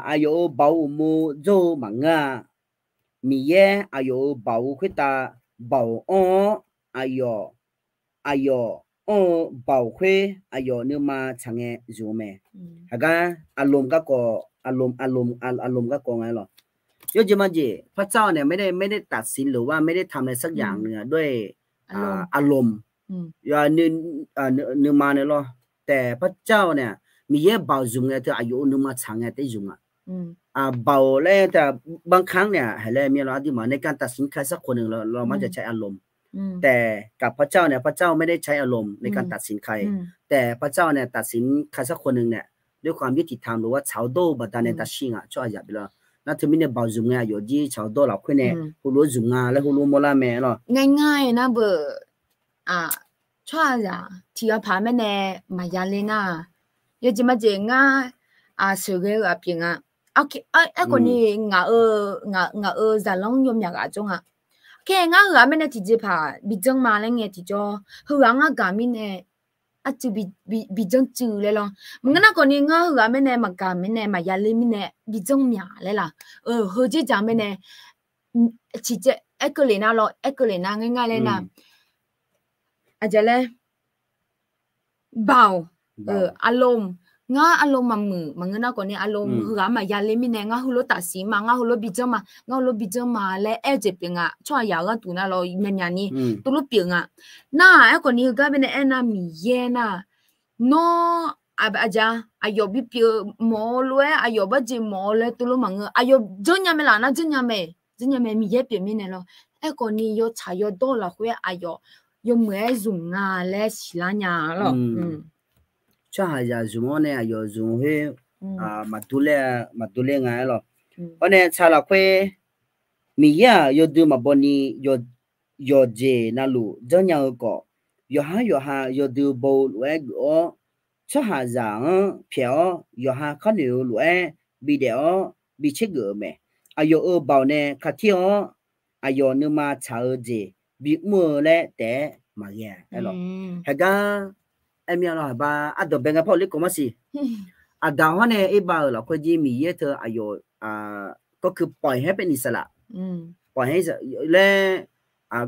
Speaker 2: อายุเบาโมโจมังมีอายุเบาขึ้นตาเบาอายุเบาขึ้นอายุเนื้อมาช่างเงจูเมฮะกันอารมณ์ก็ไงหรอยกจะมาจีพระเจ้าเนี่ยไม่ได้ตัดสินหรือว่าไม่ได้ทำอะไรสักอย่างเนี่ยด้วยอารมณ์อย่าเนื้อมาเนี่ยหรอแต่พระเจ้าเนี่ยมีเบาจุงเนี่ยแต่อายุเนื้อมาช่างเงได้จุงเบาแล้วแต่บางครั้งเนี่ยเห็นแล้วมีเราที่มาในการตัดสินใครสักคนหนึ่งเรามักจะใช้อารมณ์แต่กับพระเจ้าเนี่ยพระเจ้าไม่ได้ใช้อารมณ์ในการตัดสินใครแต่พระเจ้าเนี่ยตัดสินใครสักคนหนึ่งเนี่ยด้วยความยุติธรรมหรือว่าชาวโตบัดเนี่ยตัดสินช่วยอย่าไปเลยนั่นถึงมีเนี่ยเบาจุงเนี่ยอยู่ที่ชาวโตเราคนเนี่ยฮู้รู้จุงแล้วฮู้รู้โมลาแม่เนาะ
Speaker 1: ง่ายๆนะเบอช่วยอย่าที่ว่าพาแม่เนี่ยมายาเลน่าอย่าจะมาเจงสื่อเรื่องเพียงOK ไอ้คนนี้งาจะลองยมอยากจงแค่งาไม่ได้ที่จะพาบิจังมาแล้วไงที่จะหัวงากามิเนี่ยจะบิจังจืดเลยล่ะมึงน่ะคนนี้งาหัวไม่เนี่ยมากามิเนี่ยมายาลีมิเนี่ยบิจังมีอะไรล่ะเฮจิจามิเนี่ยที่จะ ก็เลยนะเราก็เลยนะง่ายๆเลยนะอาจจะเลยเบาอารมณ์ง่าอารมณ์มันเงินนะก่อนเนี่ยอารมณ์หือมายาเลมิเนง่าหุโลตัดสิมาง่าหุโลบิจมาง่าหุโลบิจมาและเจ็บเป็นอ่ะช่วยยาก็ตัวน่ะเราเนี่ยนี่ตัวลูกเปียงอ่ะน่าก่อนนี้ก็เป็นน่ะมีเย็นน่ะโนอาจารย์อายบิเปียหมอเลยอายบจิหมอเลยตัวลูกมังอายจนยังไม่ละนะจนยังไม่มีเย็บเปียมีเนี่ยเราก่อนนี้ยชายโดนละคุยอาย有没用啊？来西拉娘了，
Speaker 2: 这还呀，用呢要用会马杜嘞爱了，我呢查了会，米呀要对马波尼要接那路，这样个，要要对包来个，这还让票要看牛来，比了比这个没，要包呢，看条，要你妈查接。bị mưa lẽ té mà nghe hay lo hay ga em yêu lo ba à đồ bên cái phao lịch có mà gì à đào hoa này ấy ba là cái gì mi ấy thưa ayoก็คือปล่อยให้เป็นอิสระปล่อยให้และ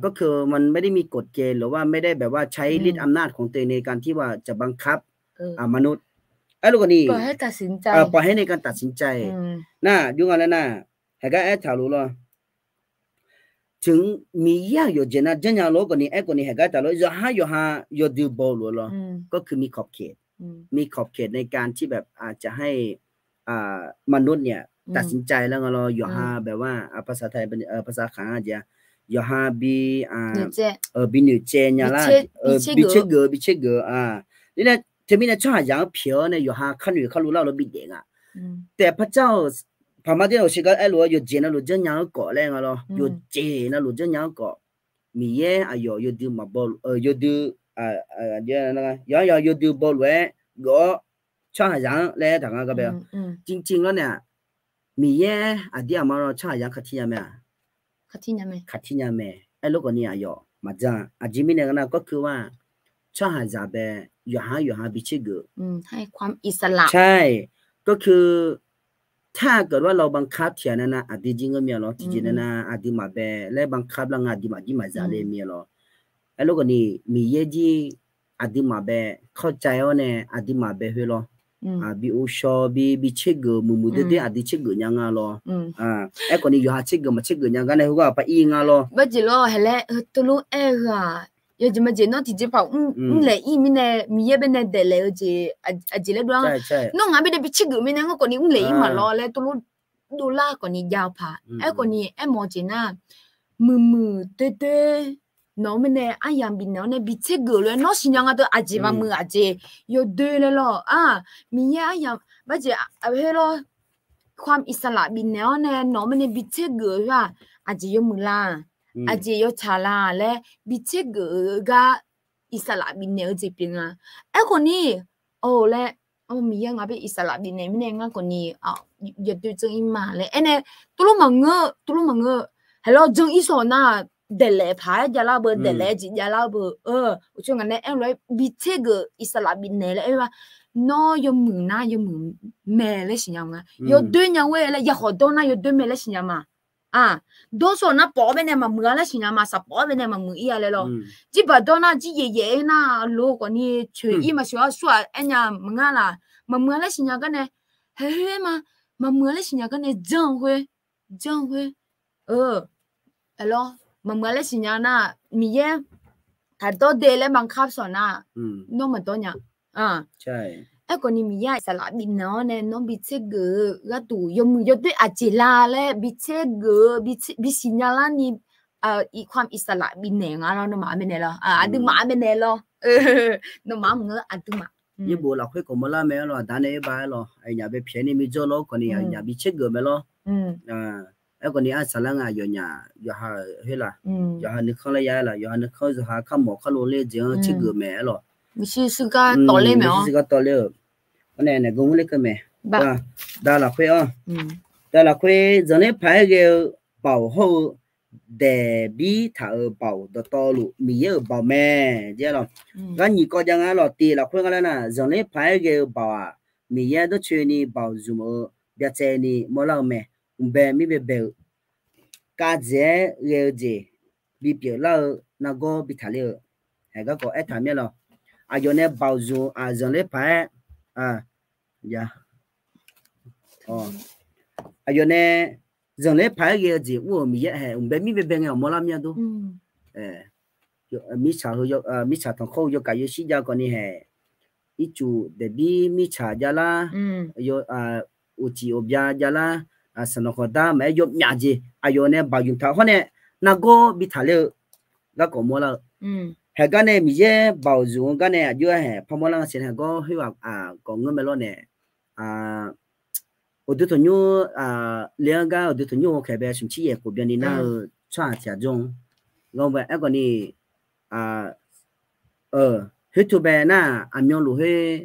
Speaker 2: ก็คือมันไม่ได้มีกฎเกณฑ์หรือว่าไม่ได้แบบว่าใช้ฤทธิ์อำนาจของตัวเองในการที่ว่าจะบังคับมนุษย์ไอ้ลูกนี่
Speaker 1: ปล่อยให้ตัดสินใจ
Speaker 2: ปล่อยให้ในการตัดสินใจน่ะยุ่งอะไรน่ะhay gaไอ้ถามรู้หรอถึงมีอย่างอยู่เจนะเจนยังโลกนี้คนนี้เหตุการณ์แต่ละอย่าดูบอลหรอก็คือมีขอบเขตในการที่แบบอาจจะให้มนุษย์เนี่ยตัดสินใจแล้วเราอย่าแบบว่าภาษาไทยเป็นภาษาขังอาจจะอย่าบีบีหนึ่งเจนอย่างละบีเชเกอนี่แหละที่มีในช่วงอย่างเพียวเนี่ยอย่าขั้นหรือขั้นรู้แล้วเราบิดเองแต่พระเจ้าพอมาที่เราสิก็ไอ้รู้อยู่เจนรู้จะยังก่อแรงอ่ะ咯อยู่เจนรู้จะยังก่อมีเย่อยู่ดูมาบอลอยู่ดูเดี๋ยวนะอยู่ดูบอลเว้ยก็ช่างอย่างแล้วทางนั้นก็แบบจริงๆแล้วเนี่ยมีเย่เดี๋ยวมาเราช่างอย่างขัดที่ยังไงไอ้ลูกคนนี้อยู่มาจ้าจิมิเนี่ยนะก็คือว่าช่างอย่างแบบอยู่บิชิก
Speaker 1: ให้ความอิสระ
Speaker 2: ใช่ก็คือถ้าเกิดว่าเราบังคับเถียนนะอดีจริงก็มีหรอที่จริงนะอดีมาแบบและบังคับแล้วอดีมาจะเลยมีหรอไอ้ลูกนี่มีเยจีอดีมาแบบเข้าใจว่าเนี่ยอดีมาแบบเหรอบีอุชอบีเชกมุเดอดีเชกยังอ่ะหรอไอ้คนนี้อยู่หาเชกมาเชกยังกันเนี่ยหัวไปอีงอ่ะหรอ
Speaker 1: บัดจิโลเฮเลตัวลูก有这么简单直接跑来一面呢米也边呢得来这来多弄俺边的比吃个面呢我讲你来嘛咯来都拉讲你要爬哎讲你哎毛钱啊对น้องมันเนี่ยไอ้ยังบินน้องเนี่ยบิเชกเลยน้องสิยังก็ตัวอาเจมามืออาเจอยู่เดือเลยล่ะมีไอ้ยังบัดเจเอาให้ล่ะความอิสระบินน้องเนี่ยน้องมันเนี่ยบิเชกว่าอาเจอยู่มือล่ะอาเจอยู่ชาลาและบิเชกก็อิสระบินเนี่ยจะเป็นอ่ะไอ้คนนี้โอ้และมียังก็เป็นอิสระบินเนี่ยไม่เนี่ยงั้นคนนี้อยู่ตัวจงอิมาเลยไอ้เนี่ยตัวลูกมังฮัลโหลจงอิสระเดลพายจะลาเบเดลจิจะลาเบช่วงนั้นเอ็มเลยบิเชกอิสระบินเนี่ยเลยว่าน้อยมือนะยมือแม่เลยสิยังไงยด้วยยังเว้ยเลยอยากขอโดนนะยด้วยแม่เลยสิยังมา多数那宝贝呢嘛มือเลยสิยังมาสับ宝贝呢嘛มืออีอะไรหรอจีบโดนนะจีเย่ๆนะลูกคนนี้ช่วยอีมาช่วยช่วยเอ็นยังมึงอะไรมามือเลยสิยังกันเนี่ยเฮ้ยมามือเลยสิยังกันเนี่ยจังเว้ยอะไรมันเมื่อไรสิญญาณมีเยอะถ้าตัวเดลบังคับสอนน้องมันตัวเนี่ย
Speaker 2: ใช่
Speaker 1: ไอ้คนนี้มีเยอะสลับบินน้องเนี่ยน้องบิเชกก็ดูยมือยด้วยอาจิลาเลยบิเชกบิสิญญาณนี่อีความอิสระบินเนี่ยงั้นเราน้องมาเป็นเนี่ยหรอดึงมาเป็นเนี่ยหรอน้องมามึงดึงมา
Speaker 2: ยี่บัวเราคุยกับมาล่าแม่หรอด้านไหนบ้างหรอไอ้เนี่ยไปเพี้ยนนี่มีโจโลคนนี้เนี่ยบิเชกไหมหรอไอ้คนนี้สารงานอยู่หาเฮ้ยล่ะอยู่หานึกเขาเลยย้ายล่ะอยู่หานึกเขาจะหาข้าวหมกข้าวโรเล่เจ้าเชื่อแม่หรอ
Speaker 1: ไม่ใช่สิ่งก็ต่อเลยไหมอ๋อ
Speaker 2: สิ่งก็ต่อเลยวันนี้เนี่ยกูไม่เล่นกันไหมได้ละคุยได้ละคุยจะเนี่ยพายเกี่ยว保护แต่บีถ้า保的道路มีเยอะ保แม่เจ้าหรองั้น你ก็ยังไงหรอตีละคุยกันแล้วนะจะเนี่ยพายเกี่ยว保มีเยอะต้องช่วยนี่保什么别ใจนี่ไม่เล่าแม่แบบมีแบบ cá dễ ghê gì bị biểu là nó có bị thả liệu hay có ít thả miếng rồi giờ này bảo dù giờ này phải dạ giờ này giờ này phải ghê gì ủa mi hay bé mi bé nghe mà làm gì đâu mi xả thằng khâu cái gì xí ra còn đi hay ít chú để đi mi xả ra là giờ uchi obja ra là sano khoda mẹ yop nhà gì giờ này bảo dùng thảo hoa này nó có bị thả liệu là có mua là hay cái này mình sẽ bảo dùng cái này giờ hay phong mô lang xem hay có hy vọng có người mới lo này ở đây thôi nhú liên cái ở đây thôi nhú cái bé sủng chi của bên đi nào chọn trả dùng ngon vậy cái này YouTube na anh nhung lưu he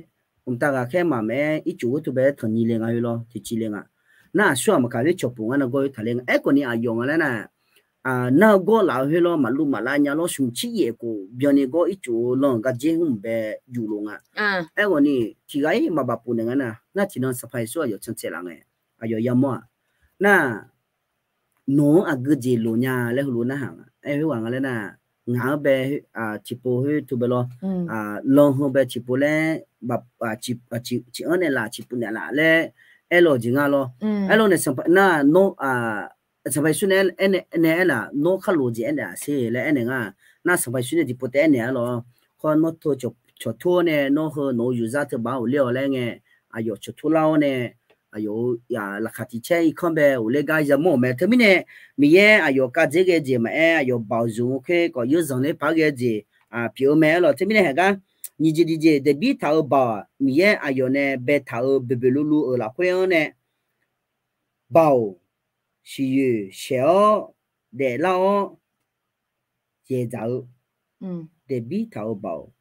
Speaker 2: ta cái khi mà mẹ ít chú YouTube thằng nhì lên ngay lo thì chỉ lên na xóa mà cái đấy chụp bung anh gọi thằng lên cái này dùng cái này na go lão he lo mà lúc mà lại nhà lo sủng chi của bên này có ít chú lo cái gì cũng bé dù luôn cái này thì cái mà bà phụ này na chỉ nói sắp phải xóa giờ chân chết lắm giờ yếm mà na nó cái gì luôn nhà lấy luôn na hàng hiểu không cái này ngã bé chỉ po hơi thu bé lo long hơn bé chỉ po le bắp chỉ ở này là chỉ po này là le elo gì ngã lo elo này na no sắp phải xuân này là no khá lô gì này sẽ là này na sắp phải xuân chỉ po thế này lo còn nó thôi cho thua này nó hơn nó dùng ra từ bảo liệu lại nghe giờ cho thua lao này giờ là khát chơi không bé ule cái giờ mua mẹ thế này mình giờ cái gì mà giờ bảo dùng cái có yêu dòng này phải cái gì biểu mẹ rồi thế này cái như gì để biết thảo bảo mình giờ này bé thảo bé lulu ở là quê này bảo chỉ xéo để lao dễ dạo để biết thảo bảo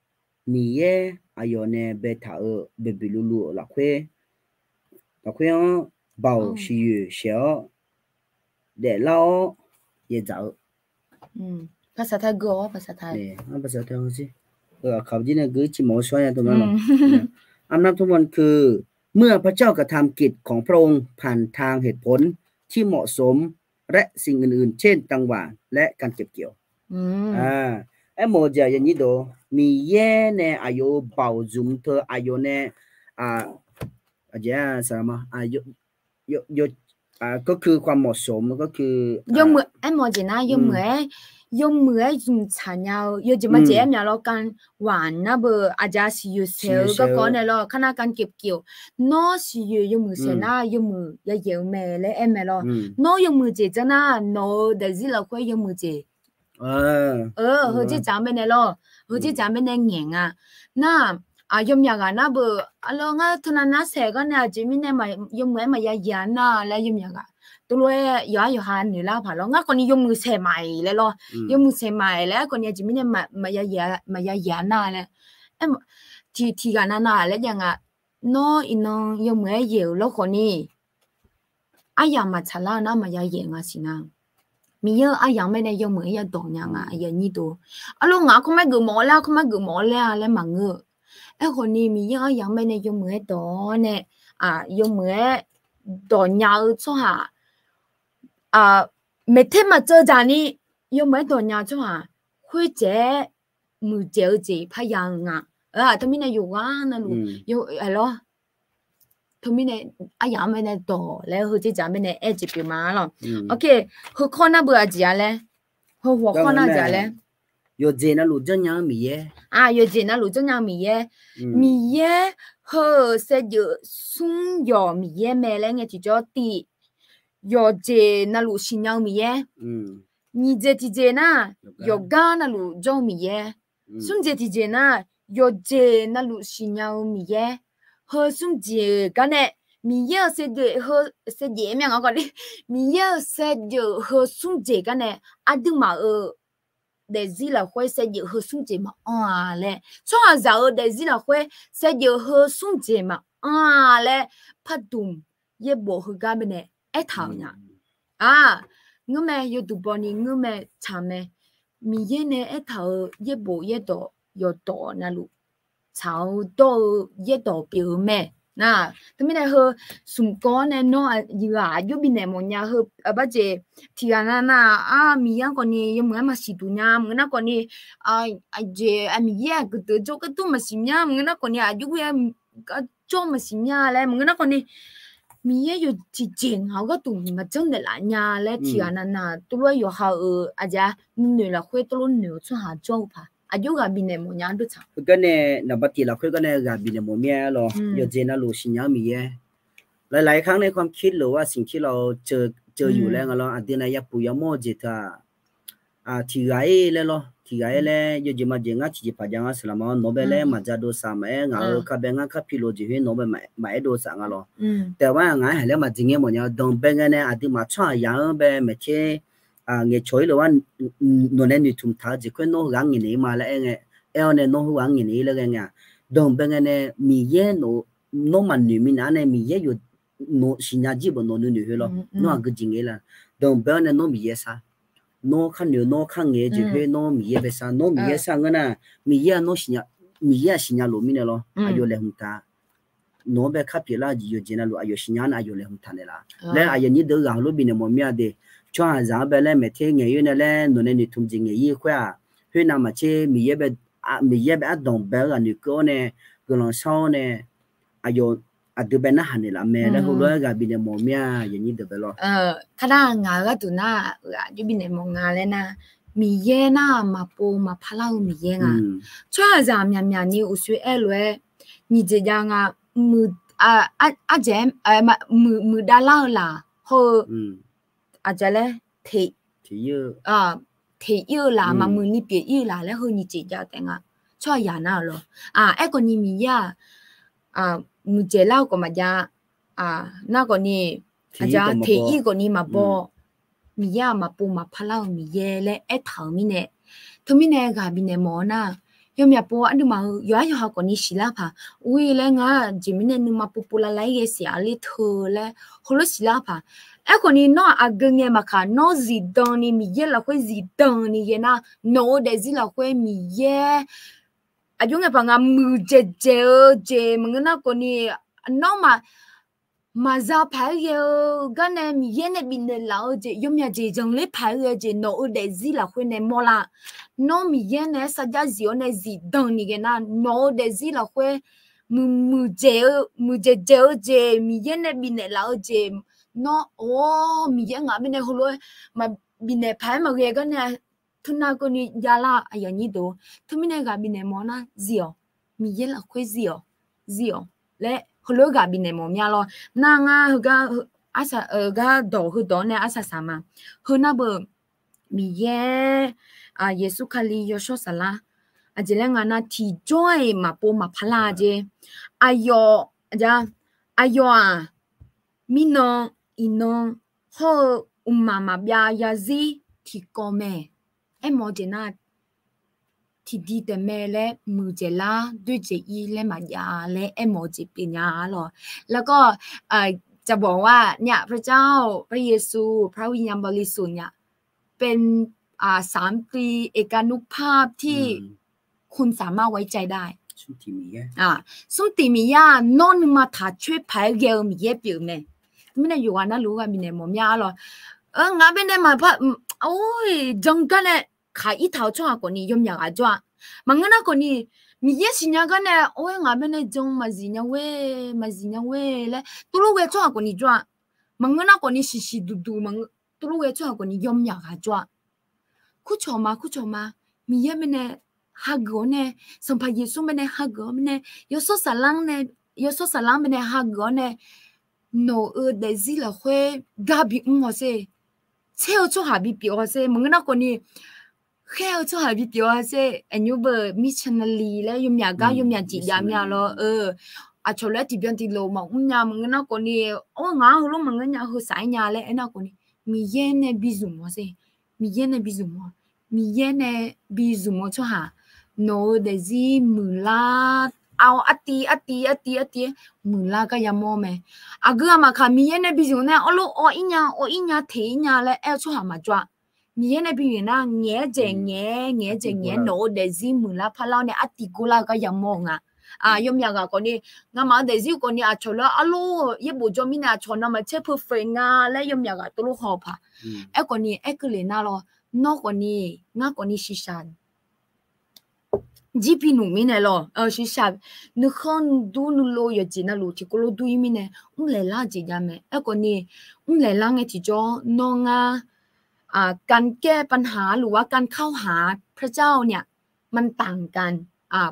Speaker 2: mình giờ này bé thảo bé lulu ở là quê bảo chỉ xéo để lao dễ dạo
Speaker 1: ภาษาไทยก็ภาษาไทย
Speaker 2: ภาษาไทยสิเขาที่นี่คือจิโมช่วยตรงนั้นหรออำนาจทุกวันคือเมื่อพระเจ้ากระทำกิจของพระองค์ผ่านทางเหตุผลที่เหมาะสมและสิ่งอื่นๆเช่นจังหวะและการเก็บเกี่ยวไอ้โมเจอย่างนี้ดูมีแย่ในอายุเบาจุ่มเธออายุในอาจารย์สามารถก็คือความเหมาะสมก็คือย
Speaker 1: มมือไอ้โมเจนะยมมือdùng chả nhau yêu chỉ mà chị em nhà lo can hoàn na bờ aja si yêu sale có này lo khana can kịp kiểu nó si yêu mưa xe na yêu mưa ya yêu mẹ lấy em mẹ lo nó yêu mưa chị cho na nó để gì là quay yêu mưa chị hồi chị chạm bên này lo hồi chị chạm bên này nghẹn na yêu nhà gà na bờ alo nga thằng na xe cái này chỉ mình này mà yêu mẹ mà ya na là yêu nhà gà tôi nói giờ hàng nữa là phải lo ngắt con đi dùng xe máyเลยlo dùng xe máyแล้วคนนี้จะไม่ได้มาอย่าหน้าเลยที่กันหน้าแล้วยังน้ออินยังไม่เยอะแล้วคนนี้ยังมาชะลานะมาอย่าสินะมีเยอะยังไม่ได้ยังไม่ได้ตรงยังอย่างนี้ตัวแล้วงาเขาไม่กูหมอแล้วแล้วมังเงอคนนี้มีเยอะยังไม่ได้ยังไม่ตรงเนี่ยยังไม่ตรงยาวชั่ว每天嘛做啥呢？有没多年做会这没交际怕样他们那有那路有係咯，他們那樣咪那多，然後就咱們那一直表嘛咯。OK， 佢看那不阿姐咧，佢看那姐咧。
Speaker 2: 有這那路真樣米耶？
Speaker 1: 有這那路真樣米耶？米耶，佢食咗送藥米耶咩咧？我就叫啲。有這那路新疆米耶，你這地那有干那路中米耶，送這地那有這那路新疆米耶，和送這干呢米耶是的和是的咩我講的米耶是的和送這干呢都嘛的字了會是的和送這嘛嘞，從早的字了會是的和送這嘛嘞，拍動也不會干咩呢？thảo nhá ngư mẹ yêu tụ bọn đi ngư mẹ chăm mẹ mi ye nè thảo ye bộ ye tổ yo tổ na lu chào tổ ye tổ biểu mẹ na tumi ne ho sum ko ne no ya yu bi ne mo nya ho ba je ti na mi ya ko ni yum ma si tu nya mo na ko ni je mi ya ku de jo ka tu ma si nya mo na ko ni yu ya ka jo ma si nya le mo na ko ni mi ye yo ji jing hao ga tu ma zeng de la nya le ti na tu lo yo ha ja ni la hui tu lo ni chu ha jo pa yu ga bi ne mo nya du cha
Speaker 2: cái này là bắt đầu cái này gặp bị một mẹ lo giờ trên nó lù xin nhau mì lại kháng nàyความคิดหรือว่าสิ่งที่เราเจออยู่แล้วเราอันที่นายปุยมอจิตาที่ไงเลยloที่ไงเลยอยู่จีมาจีงาที่ปัจจังสลามโนเบลมาจะดูสามเองข้าเบงข้าพิโลจีให้โนเบลไม่ดูสังเราแต่ว่าไงเห็นแล้วมาจีเงี้ยหมดเนี่ยดงเบงเนี่ยอันที่มาช่วยยังเบไม่ใช่เงี้ยช่วยหรือว่าโนเนนี่ทุ่มท่าจีคนโนรังเงี้ยมาแล้วเงี้ยเนี่ยโนหัวเงี้ยเลยเงี้ยดงเบงเนี่ยมีเยโนมันนี่มีนั่นเนี่ยมีเยอยู่โนสิญญาจีบโนนู่นนี่เหรอโนอ่ะก็จริงเลยดงเบงเนี่ยโนมีเยซะโนขันอยู่โนขันเงี้ยจีเฮโนมีเยไปซะโนมีเยซะงั้นน่ะมีเยโนสิญญามีเยสิญญาลูมิเนี่ยเหรออายุเลยหุ่นตาโนเบคับยี่ละอยู่จีน่ะลูอายุสิญญาอายุเลยหุ่นตาเนี่ยละแล้วอายุนี้เดือดร้อนลูบิเนี่ยมันมีอะไรช่วงหาเบลเลยไม่เที่ยงเงี้ยอยู่เนี่ยแหละโนเนี่ยนี่ทุ่มจริงเงี้ยยี่ขั้วเฮ้ยน้ำมาเช่มีเยแบบมีเยแบบดงเบลอันนี้ก็เนี่ยก็ลองเช่าเนี่ยอายุดูเป็นน่าหันนี่ละแม่แล้วหัวเราะกับบินมอมีอย่างนี้เดือบล้อ
Speaker 1: ขณะงานก็ตัวน่าอยู่บินมองงานเลยนะมีเย่น่ามาปูมาพลามีเย่งช่วยจามยามนี่อุสุเอลเวนี่จะยังมือเจมมือดาล่าล่ะโหอาจจะเลย
Speaker 2: ที่เยอะ
Speaker 1: ที่เยอะล่ะมามือนี่เปียเยอะล่ะแล้วเฮนี่จะจะแต่งช่วยยาน่าหรอเอก็นี่มีเย่มือเจล่าก็มาจ้าน่าก็นี่อาจารย์เทียก็นี่มาบอกมียามาปูมาพลามีเยและเอ็ดถามีเนี่ยทำไมเนี่ยกับบินเนี่ยมอน่ะยอมอย่าปูอันนี้มาย้อยหักก็นี่สิละค่ะอุ้ยแล้วงาจิมิเนี่ยนึมาปูปูละไล่เสียเลยเธอแล้วฮัลโหลสิละค่ะเอ็กคนนี้น้ออาเกงเนี่ยมาค่ะน้อจีดอนนี่มีเยละคุยจีดอนนี่เยนะน้อเดซิละคุยมีเยอายุเงี้ยพังมือเจมึงน่ะคนนี้น้องมาซาพายเยกันเนี่ยมีเย็นเนี่ยบินเดล่าเจยมยาเจจังเลยพายเจน้องเดซิละคุยเนี่ยมอละน้องมีเย็นเนี่ยสัจจะจีเนี่ยจีดังนี่กันนะน้องเดซิละคุยมือเจมีเย็นเนี่ยบินเดล่าเจน้องโอ้มีเย็นงาบินเนี่ยหัวเลยมาบินเนี่ยพายมาเรียกันเนี่ยทุนน่ะก็นี่ยาละอย่างนี้ดูทุกมิเนี่ยกับบินเนี่ยมอนะเสียวมีเยละคุยเสียวและฮัลโหลกับบินเนี่ยมอมีอะไรน่างาฮะอาซาก็ดอเนี่ยอาซาสามาฮน่ะเบมีเยเยซูคลียชสละอาจจะเรื่องนั้นที่จ่อยมาปูมาพลาเจอายอจ้ะอายอมีน้องอีน้องฮอมาบยาซีที่ก็แม่มอเจน่าที่ดีแต่แม่และมือเจล่าด้วยเจอีและมายาและมอเจปัญญาหรอแล้วก็จะบอกว่าเนี่ยพระเจ้าพระเยซูพระวิญญาณบริสุทธิ์เนี่ยเป็น3 ปีเอกานุภาพที่คุณสามารถไว้ใจได้
Speaker 2: สุติมี
Speaker 1: ยานอนมาถ้าช่วยพายเกลมีเยเปียวเนี่ยไม่ได้อยู่วันนั้นรู้ว่ามีเนี่ยมอมยาหรองาเป็นได้มาพะโอ้ยจังกันเนี่ยขายอีเท่าช่วงก่อนนี้ยมอยากจ้ามันงั้นก่อนนี้มีเยสิญญากันเนี่ยโอ้ยงาเป็นได้จงมาสิญญาเว้แล้วตุลูเวช่วงก่อนนี้จ้ามันงั้นก่อนนี้สิดูมันตุลูเวช่วงก่อนนี้ยมอยากจ้าคุชมามีเยมันเนี่ยฮักก่อนเนี่ยสัมภาเยซูมันเนี่ยฮักก่อนมันเนี่ยยศสลังมันเนี่ยฮักก่อนเนี่ยโนเดซิละเว้กาบิมัวเซเชี่ยวชั่วหาบิปิโอเซมึงน่ะคนนี้เชี่ยวชั่วหาบิปิโอเซอันยูเบอร์มิชชันนารีแล้วยมอยากจิยามยาล้ออาชลที่เบียนที่โลมามึงน่ะคนนี้โอ้งาหัวมึงน่ะหัวสายยาเลยไอ้น่ะคนนี้มีเย็นเนี่ยบิซุมัวเซมีเย็นเนี่ยบิซุมัวชั่วหาโนเดซิมุลาเอาอตีมือลาก็ยามอแม่อากูมาค่ะมีเยนในบิจุเนี่ยโออิญาเทอิญาและชั่วหามาจ้ะมีเยนในบิจุเนี่ยแง่เจโนเดซิมือลาพะลาเนี่ยอติกูลาก็ยามองอ่ะ ยมยากก่อนนี่งามาเดซิก่อนนี่ชอละอโลเยบุจอมินาชอนะมาเชเพอร์เฟงาและยมยากตุลุหอพาก่อนนี่กเลนาลอนอกก่อนนี่งาก่อนนี่ชิชันจีพีนูมิเนลชิชันนึกขันดูนุโลยจีน่าลูที่กโลดูยมิเนเลล่าจีจามก่อนนี่เลล่าไงที่จอนองการแก้ปัญหาหรือว่าการเข้าหาพระเจ้าเนี่ยมันต่างกัน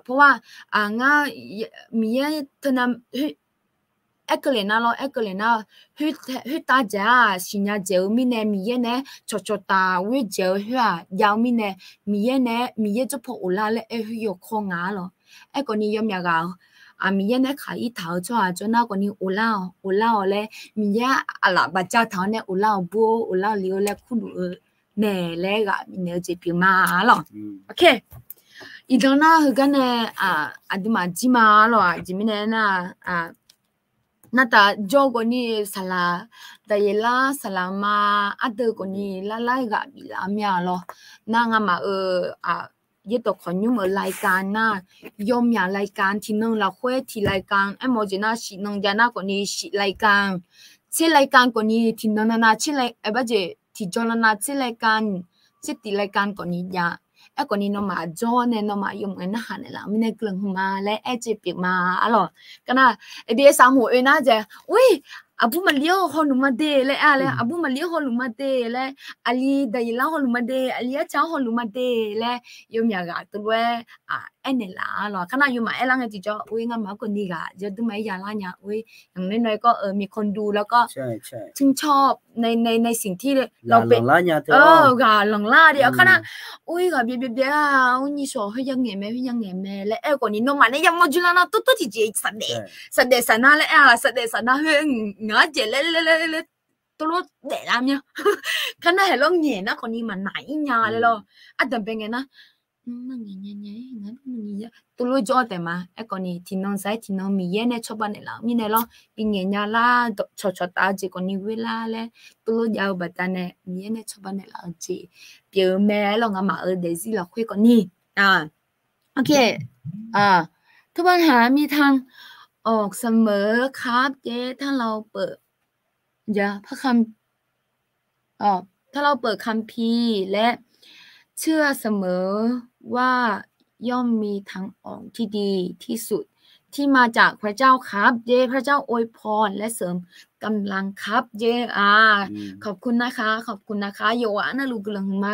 Speaker 1: เพราะว่าง่ามีเท่านั้นกเลน่าฮึตาจ้าสิญญาเจอมีเนมีเนี่ยชตาวิเจอฮึยาวมีเนมีเนี่ยมีจะพออุลาเลฮึยคงาลก็นี่ยอมยากมีเนี่ยขายเท้าจนน่าก็นี่อุลาเลยมีอะไรบัจจาเท้าเนี่ยอุลาบัวอุลาเลี้ยวเลยคุณเน่เลยก็มีเนี่ยจะพิมาหรอโอเคอีตอนนั้นคือกันเนี่ยดูมาจิมาหรอจิมิเนี่ยน่าจะโจกนี่สลาแต่เวลาสลามาเด็กนี่ไล่กับบิลามีหรอนั่งมายี่ตัวคนยุ่งรายการน่ะยอมอย่างรายการที่น้องเราคุยที่รายการโมจิน่าสิน้องจาน่าคนนี้สิรายการที่รายการคนนี้ที่น้องน่าที่รายบัจเจที่จอน่าที่รายการที่รายการคนนี้ยาคนนี้น้องมาจอเนี่ยน้องมายอมกันนะฮะเนี่ยละไม่ได้กลุ่มมาและจะเปียกมาหรอกันนะเดี๋ยวสามหัวน่าจะอุ้ยabu malio honu made le ale abu malio honu made le ali daila honu made ali cha honu made le yomya ga twe enela lo kana yuma ela nge ti jo wi nga ma ko ni ga je tu mai ya la nya wi yang nei noi ko มีคนดูแล้วก็ใช่ชื่นชอบในสิ่งที่เราเป็นga lang la di kana wi ga bie bie bie ni so he yang nge me le ko ni no ma ne yang mo jula na to ti je sade sana le sade sana he ngã chế le tôi lo để làm nha cái này lo nhẹ nó còn đi mà nãy nhàเลยlo đầm bên cái nó nhẹ tôi lo cho thế mà còn đi thì non sai thì non mi này cho bạn này là mi này lo đi nhẹ nhà la cho ta chỉ còn đi về la le tôi lo giàu bát này mi này cho bạn này là chỉ biểu mẹ lo ngã mà ở để gì là khuya còn đi okทุกปัญหามีทางออกเสมอครับเจ๊ถ้าเราเปิดพระคำถ้าเราเปิดคัมภีร์และเชื่อเสมอว่าย่อมมีทางออกที่ดีที่สุดที่มาจากพระเจ้าครับเจ๊พระเจ้าอวยพรและเสริมกำลังครับเจ๊ขอบคุณนะคะโยอานะลูกกลังม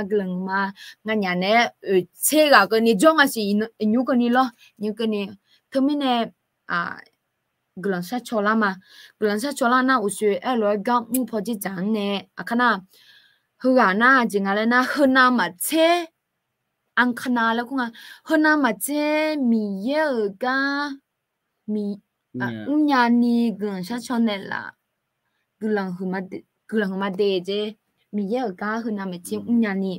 Speaker 1: งั้นอย่างนี้เชื่อกันนี่จ้องสิยูกันนี่เหรอยูกันนี่เธอไม่แน่กลังชาชอลามานะอุษย์ลอยกังมูพอจิจังเนี่ยขณะหัวหน้าจริงอะไรนะหัวหน้ามาเชอังคณาแล้วก็หัวหน้ามาเชมีเยอะก้ามีญาณีกลังชาชอเนี่ยละกลังหัวมาเดเจมีเยอะก้าหัวหน้ามาเชญาณี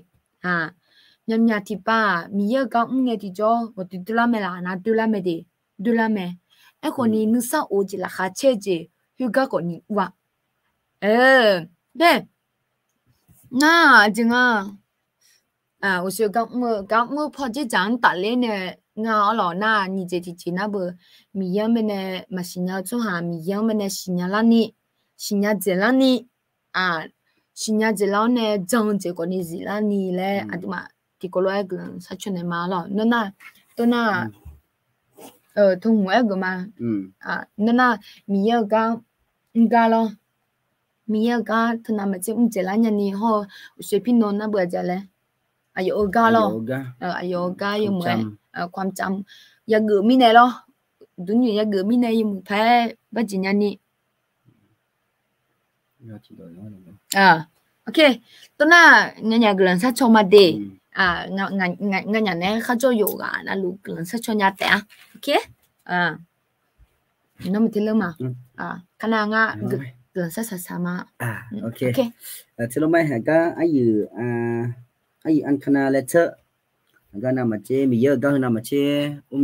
Speaker 1: ญาติป้ามีเยอะก้าเงี้ยที่จ่อว่าตุลาเมล่ะนะตุลาเมเดตุลาเมคนนี้นึกซะโอจิละค่ะเชเจฮิวกะคนนี้ว่าเด้น่าจริง我说刚跑这张打嘞呢我老那你这ที่那不มียังไม่呢มาสิญญา做哈มียังไม่呢สิญญาละนี่สิญญาเจละนี่สิญญาเจละเนี่ยจังเจคนนี้สิละนี่แหละอันมาที่ก็ร้อยกันสักชั่วโมงมาแล้วนั่นน่ะตัวน่ะ通我一个嘛那米要高咯米要高他那么就这两年以后水平孬那不着嘞อายุก้า咯อายุก้าอยู่เหมือนความจำอย่าเกิดมิเน咯ดุนอยู่อย่าเกิดมิเนอยู่แพ้บัจญานี่โอเคตัวน่ะงั้นอย่าเกิดสักชั่วโมงเดงั้นอย่างนี้เขาจะอยู่กันนะลูกหลังสักชั่วโมงแต่โอเคน้องไม่ทิ้งเลยมั้งขณะงั้นหลังสักสาม
Speaker 2: โอเคที่เราไม่เห็นก็อยู่อันขนาดเล็กก็นำมาเจมีเยอะก็นำมาเจ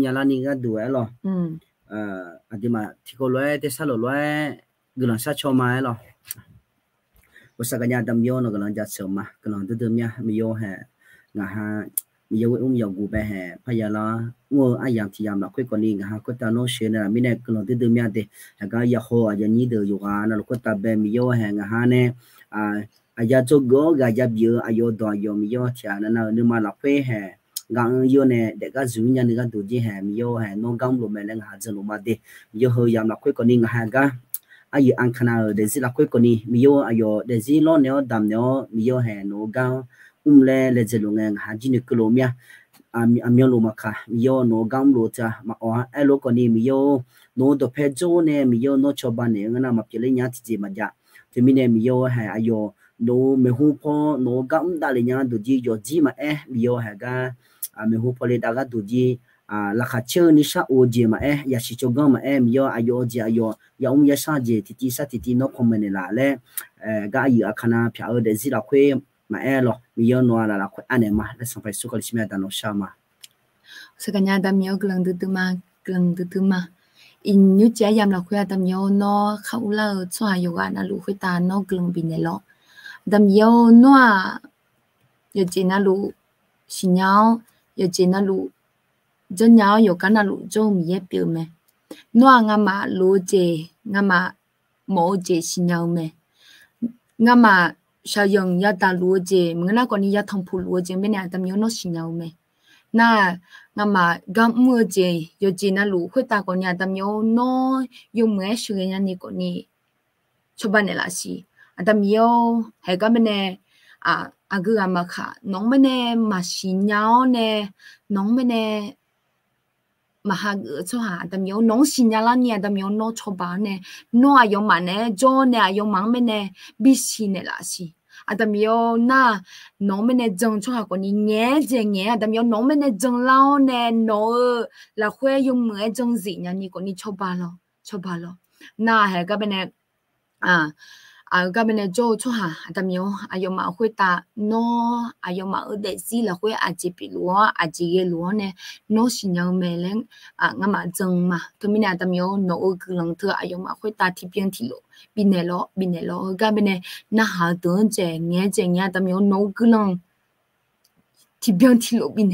Speaker 2: ยาลานี่ก็ดูหรออันที่มาที่เขาเลยที่สาลเลยกำลังสักชั่วโมงหรอภาษากันยาดำโยนกำลังจัดเสริมมากำลังตื่นเนี่ยมีโยแห่งา mi yo yo gu be he pha ya la ngo ayam ti yam la khoi ko ni ha ko ta no she na mi ne ko de de mya de ga ya ho ya ni de yo ga na ko ta be mi yo he nga ha ne ya cho go ga ya bi ayo do yo mi yo tia na ni ma la khoi he gang yo ne de ga zu nya ni ga du ji he mi yo he no gang lo me le ha je lo ma de yo ho yam la khoi ko ni nga ha ga ai an khana de zi la khoi ko ni mi yo ayo de zi lo ne dam ne mi yo he no gang le je lo nga ha ji ni ko lo mya mi lo ma kha mi yo no gang lo cha ma o a lo ko ni mi yo no do phe jo ne mi yo no cho ba ne nga ma pi le nya ti ji ma ja ti mi ne mi yo ha ayo no me hu po no gang da le nya du ji yo ji ma mi yo ha ga me hu po le da ga du ji la kha che ni sha o ji ma ya shi cho ga ma mi yo ayo ji ayo ya ya sa ji ti sa ti no ko me ne la le ga yi a khana phya de zi la khwe ma lo mi yo no la khwe ane ma le sang pai su ko shi me da no sha ma
Speaker 1: sekanya dam yo glang tu ma in như trẻ yam là khuyên đam yo nó khâu la cho hay yoga na lu khuyên ta nó glang bin lo đam yo nó yo chỉ na lu xin nhau yo chỉ na lu dân nhau yo cái na lu cho mi ye biểu me nó ngắm mà lu chế ngắm mà mổ chế xin nhau me ngắm mà sao dùng ya ta lu chế mình na còn ya thông phụ lu chế bên này đam yo nó xin nhau me na ngama gam mưa chế yo chỉ na lu khuyên ta còn nhà đam yo nó dùng mấy sự cái này còn ni cho bạn là gì đam yo hay cái bên này cứ mà khá nóng bên này mà xin nhau nè nóng bên này mà hàng cho hà đam yo nóng xin nhau là nhà đam yo nó cho bạn nè nó ayo mà nè cho nè ayo mang bên này bị xin nè là gì đam yo na nóng bên này dừng cho hà còn ni nhẹ đam yo nóng bên này dừng lâu nè nó là khoe dùng mấy dừng gì nha ni còn ni cho ba lo na hay cái bên này cái bên này cho hà đam yo ayo mà khoe ta nó ayo mà ở đây gì là khoe chỉ bị lúa chỉ cái lúa nè nó xin nhau mẹ lên ngắm mà dừng mà thôi mình đam yo nó cứ lần thứ ayo mà khoe ta thì biến thì lộ bên này lo cái bên này na hà tưởng trẻ nghe đam yo nó cứ lần thì biến thì lộ bên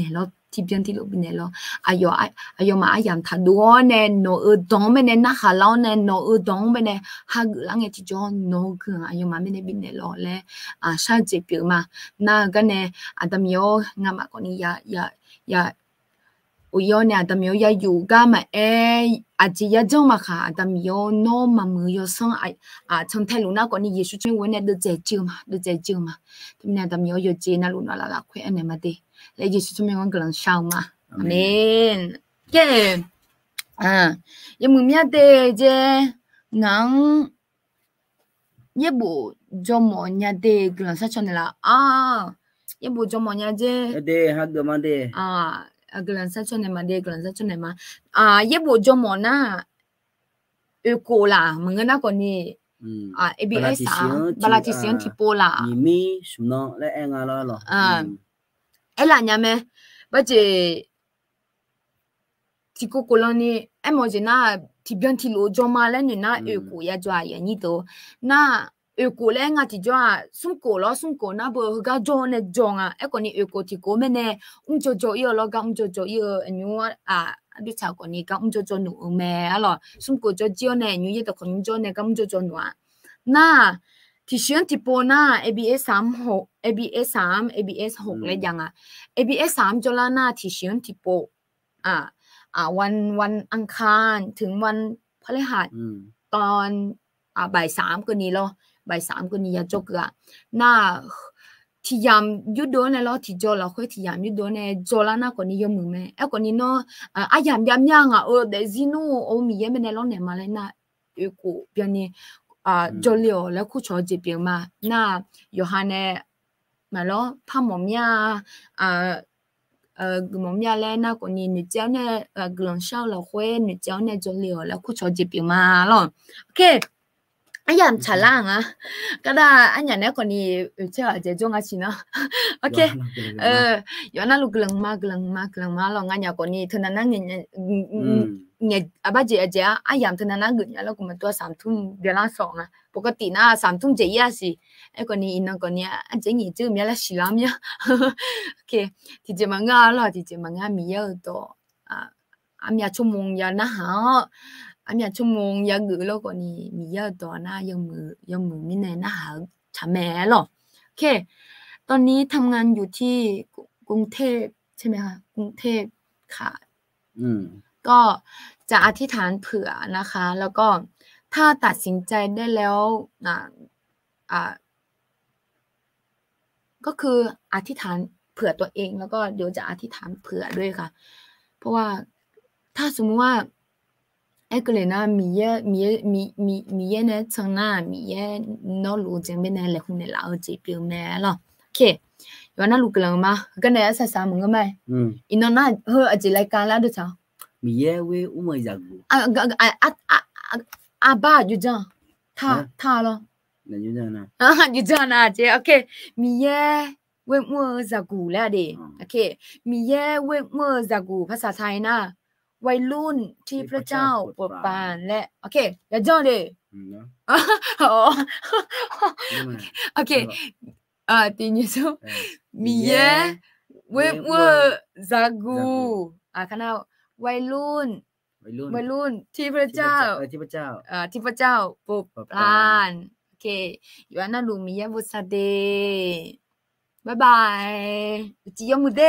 Speaker 1: này lo ayo mà ayam thà đua nè nó ở đóng bên này na hà lao nè nó ở đóng bên này hà gửi lăng nghe thì cho nó cứ ayo mà bên này lo lẽ sao chế biểu mà na cái này đam yo ngắm mà còn ya uyo nè đam yo ya yoga mà chỉ ya trong mà khá đam yo nó mà mưa yo sang trong thay lúc nào còn ni Giêsu chuyên vấn nè được giải chưa mà thì nè đam yo chế na lúc nào là khỏe anh em mà đi lấy Giêsu cho mình con cần sao mà amen cái em mừng nhớ để chứ ngang ye bộ cho mọi nhà để cần sao cho nên là ye bộ cho mọi nhà chứ
Speaker 2: de ha de ma de
Speaker 1: gần sát cho này mà ye bộ cho mọi na eco là mình nghe nó còn gì ABS bala chỉ xem thì po là
Speaker 2: mi sum no le en lo
Speaker 1: ấy là nhà mẹ bây giờ thì cô colony em nói na thì biến thì lỗ cho mà lên na eco ya cho ai nhỉ đó na eco lên thì cho sung cổ na bờ ga cho này cho ấy còn eco thì cô bên này cho yêu lo ga cho yêu anh đi chào còn ga cho nụ mẹ lo sung cổ cho chiêu này như vậy đó còn cho này ga cho nụ na thì xuyên thì po na ABS 6 เลยยังABS 3จละนะที่xuyên thì poวันอังคารถึงวันพฤหัสตอนบ่าย 3ก็นี้咯บ่าย 3ก็นี้yaจกอ่ะน่าที่ยามยุดโดนเนี่ย咯ที่จอละค่อยที่ยามยุดโดนเนี่ยจอละนะก็นี้ยมึงแม่ก็นี้เนาะยามยังเดซิโนโอมีเยเมเนี่ย咯เนี่ยมาเลยนะกูเปียนี่จอเลียวแล้วคู่ชอจีเปียมาน่าโยฮันเนี่ยมา咯พาหมอมยหมอมยาแล้วน่าก็นี่เจ้าเนี่ยกลางเช้าเราค่อยเจ้าเนี่ยจอเลียวแล้วคู่ชอจีเปียมา咯โอเคยามฉลางก็ได้อันอย่างนี้คนนี้เชื่อจะจงอาชีนะโอเคย้อนน่าลูกกลังมาเรางั้นอย่างคนนี้เท่านั้นนั่ง เนี่ยอาบาเจอาเจอายามทนานะกึเนี่ยแล้วก็มาตัว3ทุ่มเดือนละ2อ่ะปกตินะ3ทุ่มเจียสิไอ้คนนี้อินก็เนี่ยอันเจนี่จื้อมีละสิลามเนี่ยโอเคที่จะมางาล่ะที่จะมางามีเยอะตัวอามีชั่วโมงยานะฮะอามีชั่วโมงยากึแล้วก็นี่มีเยอะตัวนะยังมือมีแน่นะฮะชะแม่หรอโอเคตอนนี้ทำงานอยู่ที่กรุงเทพใช่ไหมคะกรุงเทพค่ะก็จะอธิษฐานเผื่อนะคะแล้วก็ถ้าตัดสินใจได้แล้วก็คืออธิษฐานเผื่อตัวเองแล้วก็เดี๋ยวจะอธิษฐานเผื่อด้วยค่ะเพราะว่าถ้าสมมติว่าไอ้ก็เลยนะมีเยเนี่ยจังนะมีเยนอรู้จังเป็นอะไรคงเนี่ยเราจะเปลี่ยนแน่หรอโอเคย้อนน่ารู้กันมั้ยกันเนี่ยสามึงก็ไม่อินนน่ะเฮ้อจะรายการแล้วด้วยจ้ะ
Speaker 2: มีเยเวอุมาจากกู
Speaker 1: บ้าอยู่จังท่าเหรอ
Speaker 2: นั่นอยู่จังนะ
Speaker 1: อยู่จังนะเจโอเคมีเยเวมัวจากกูแล้วดิโอเคมีเยเวมัวจากกูภาษาไทยนะวัยรุ่นที่พระเจ้าโปรดปรานและโอเคอย่าจ้องดิโอเคทีนี้soมีเยเวมัวจากกูคณะวัยรุ่นที่พระเจ้า
Speaker 2: ที่พระเจ้า
Speaker 1: โปรดปรานโอเคอยู่อันนั้นลุงมีเยบุษเดบ๊ายบายจิยมุเด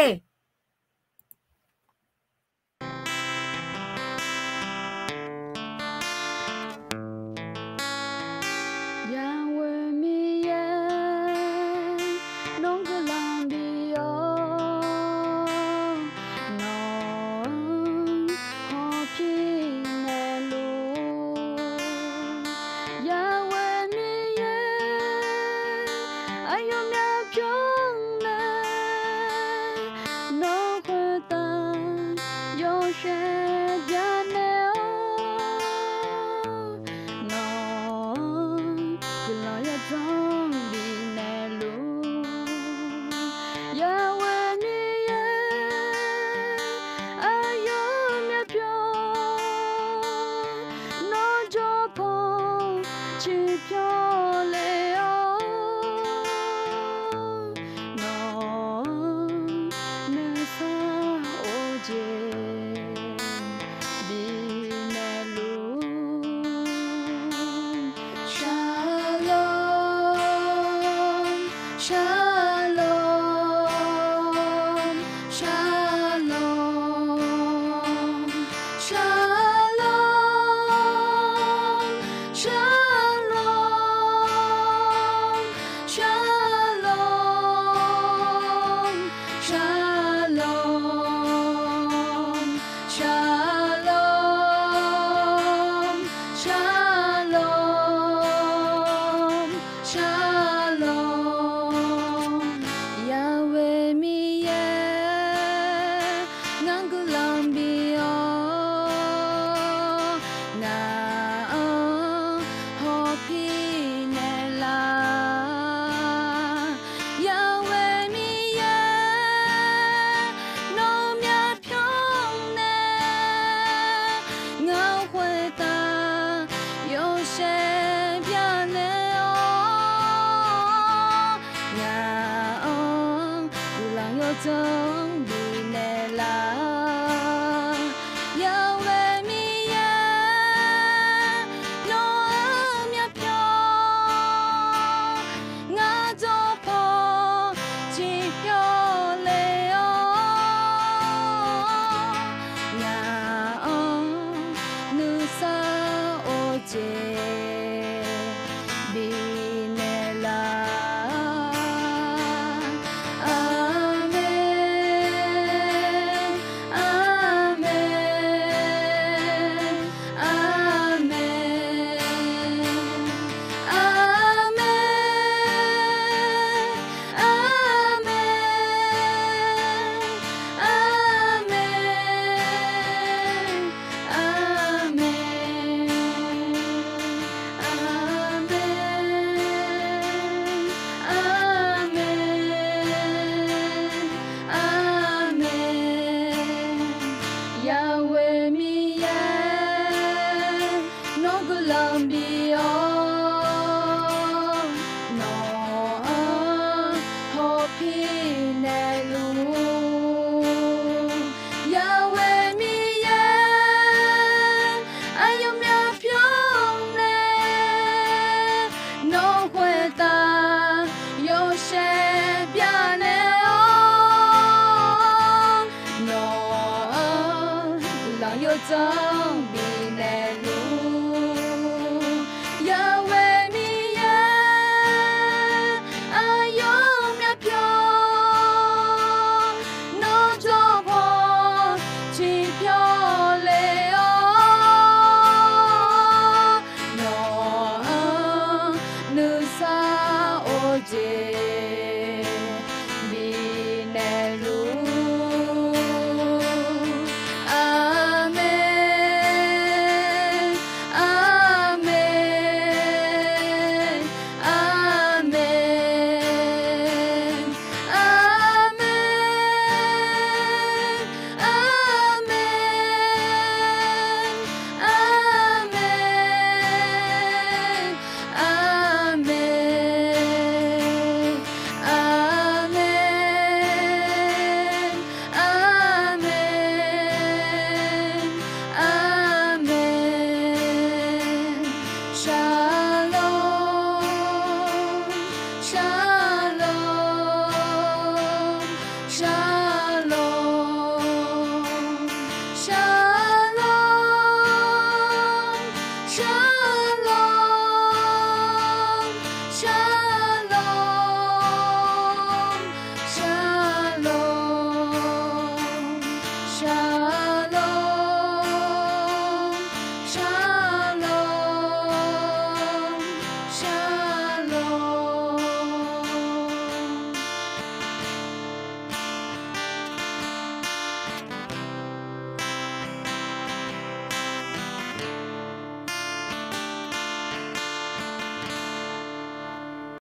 Speaker 1: 姐。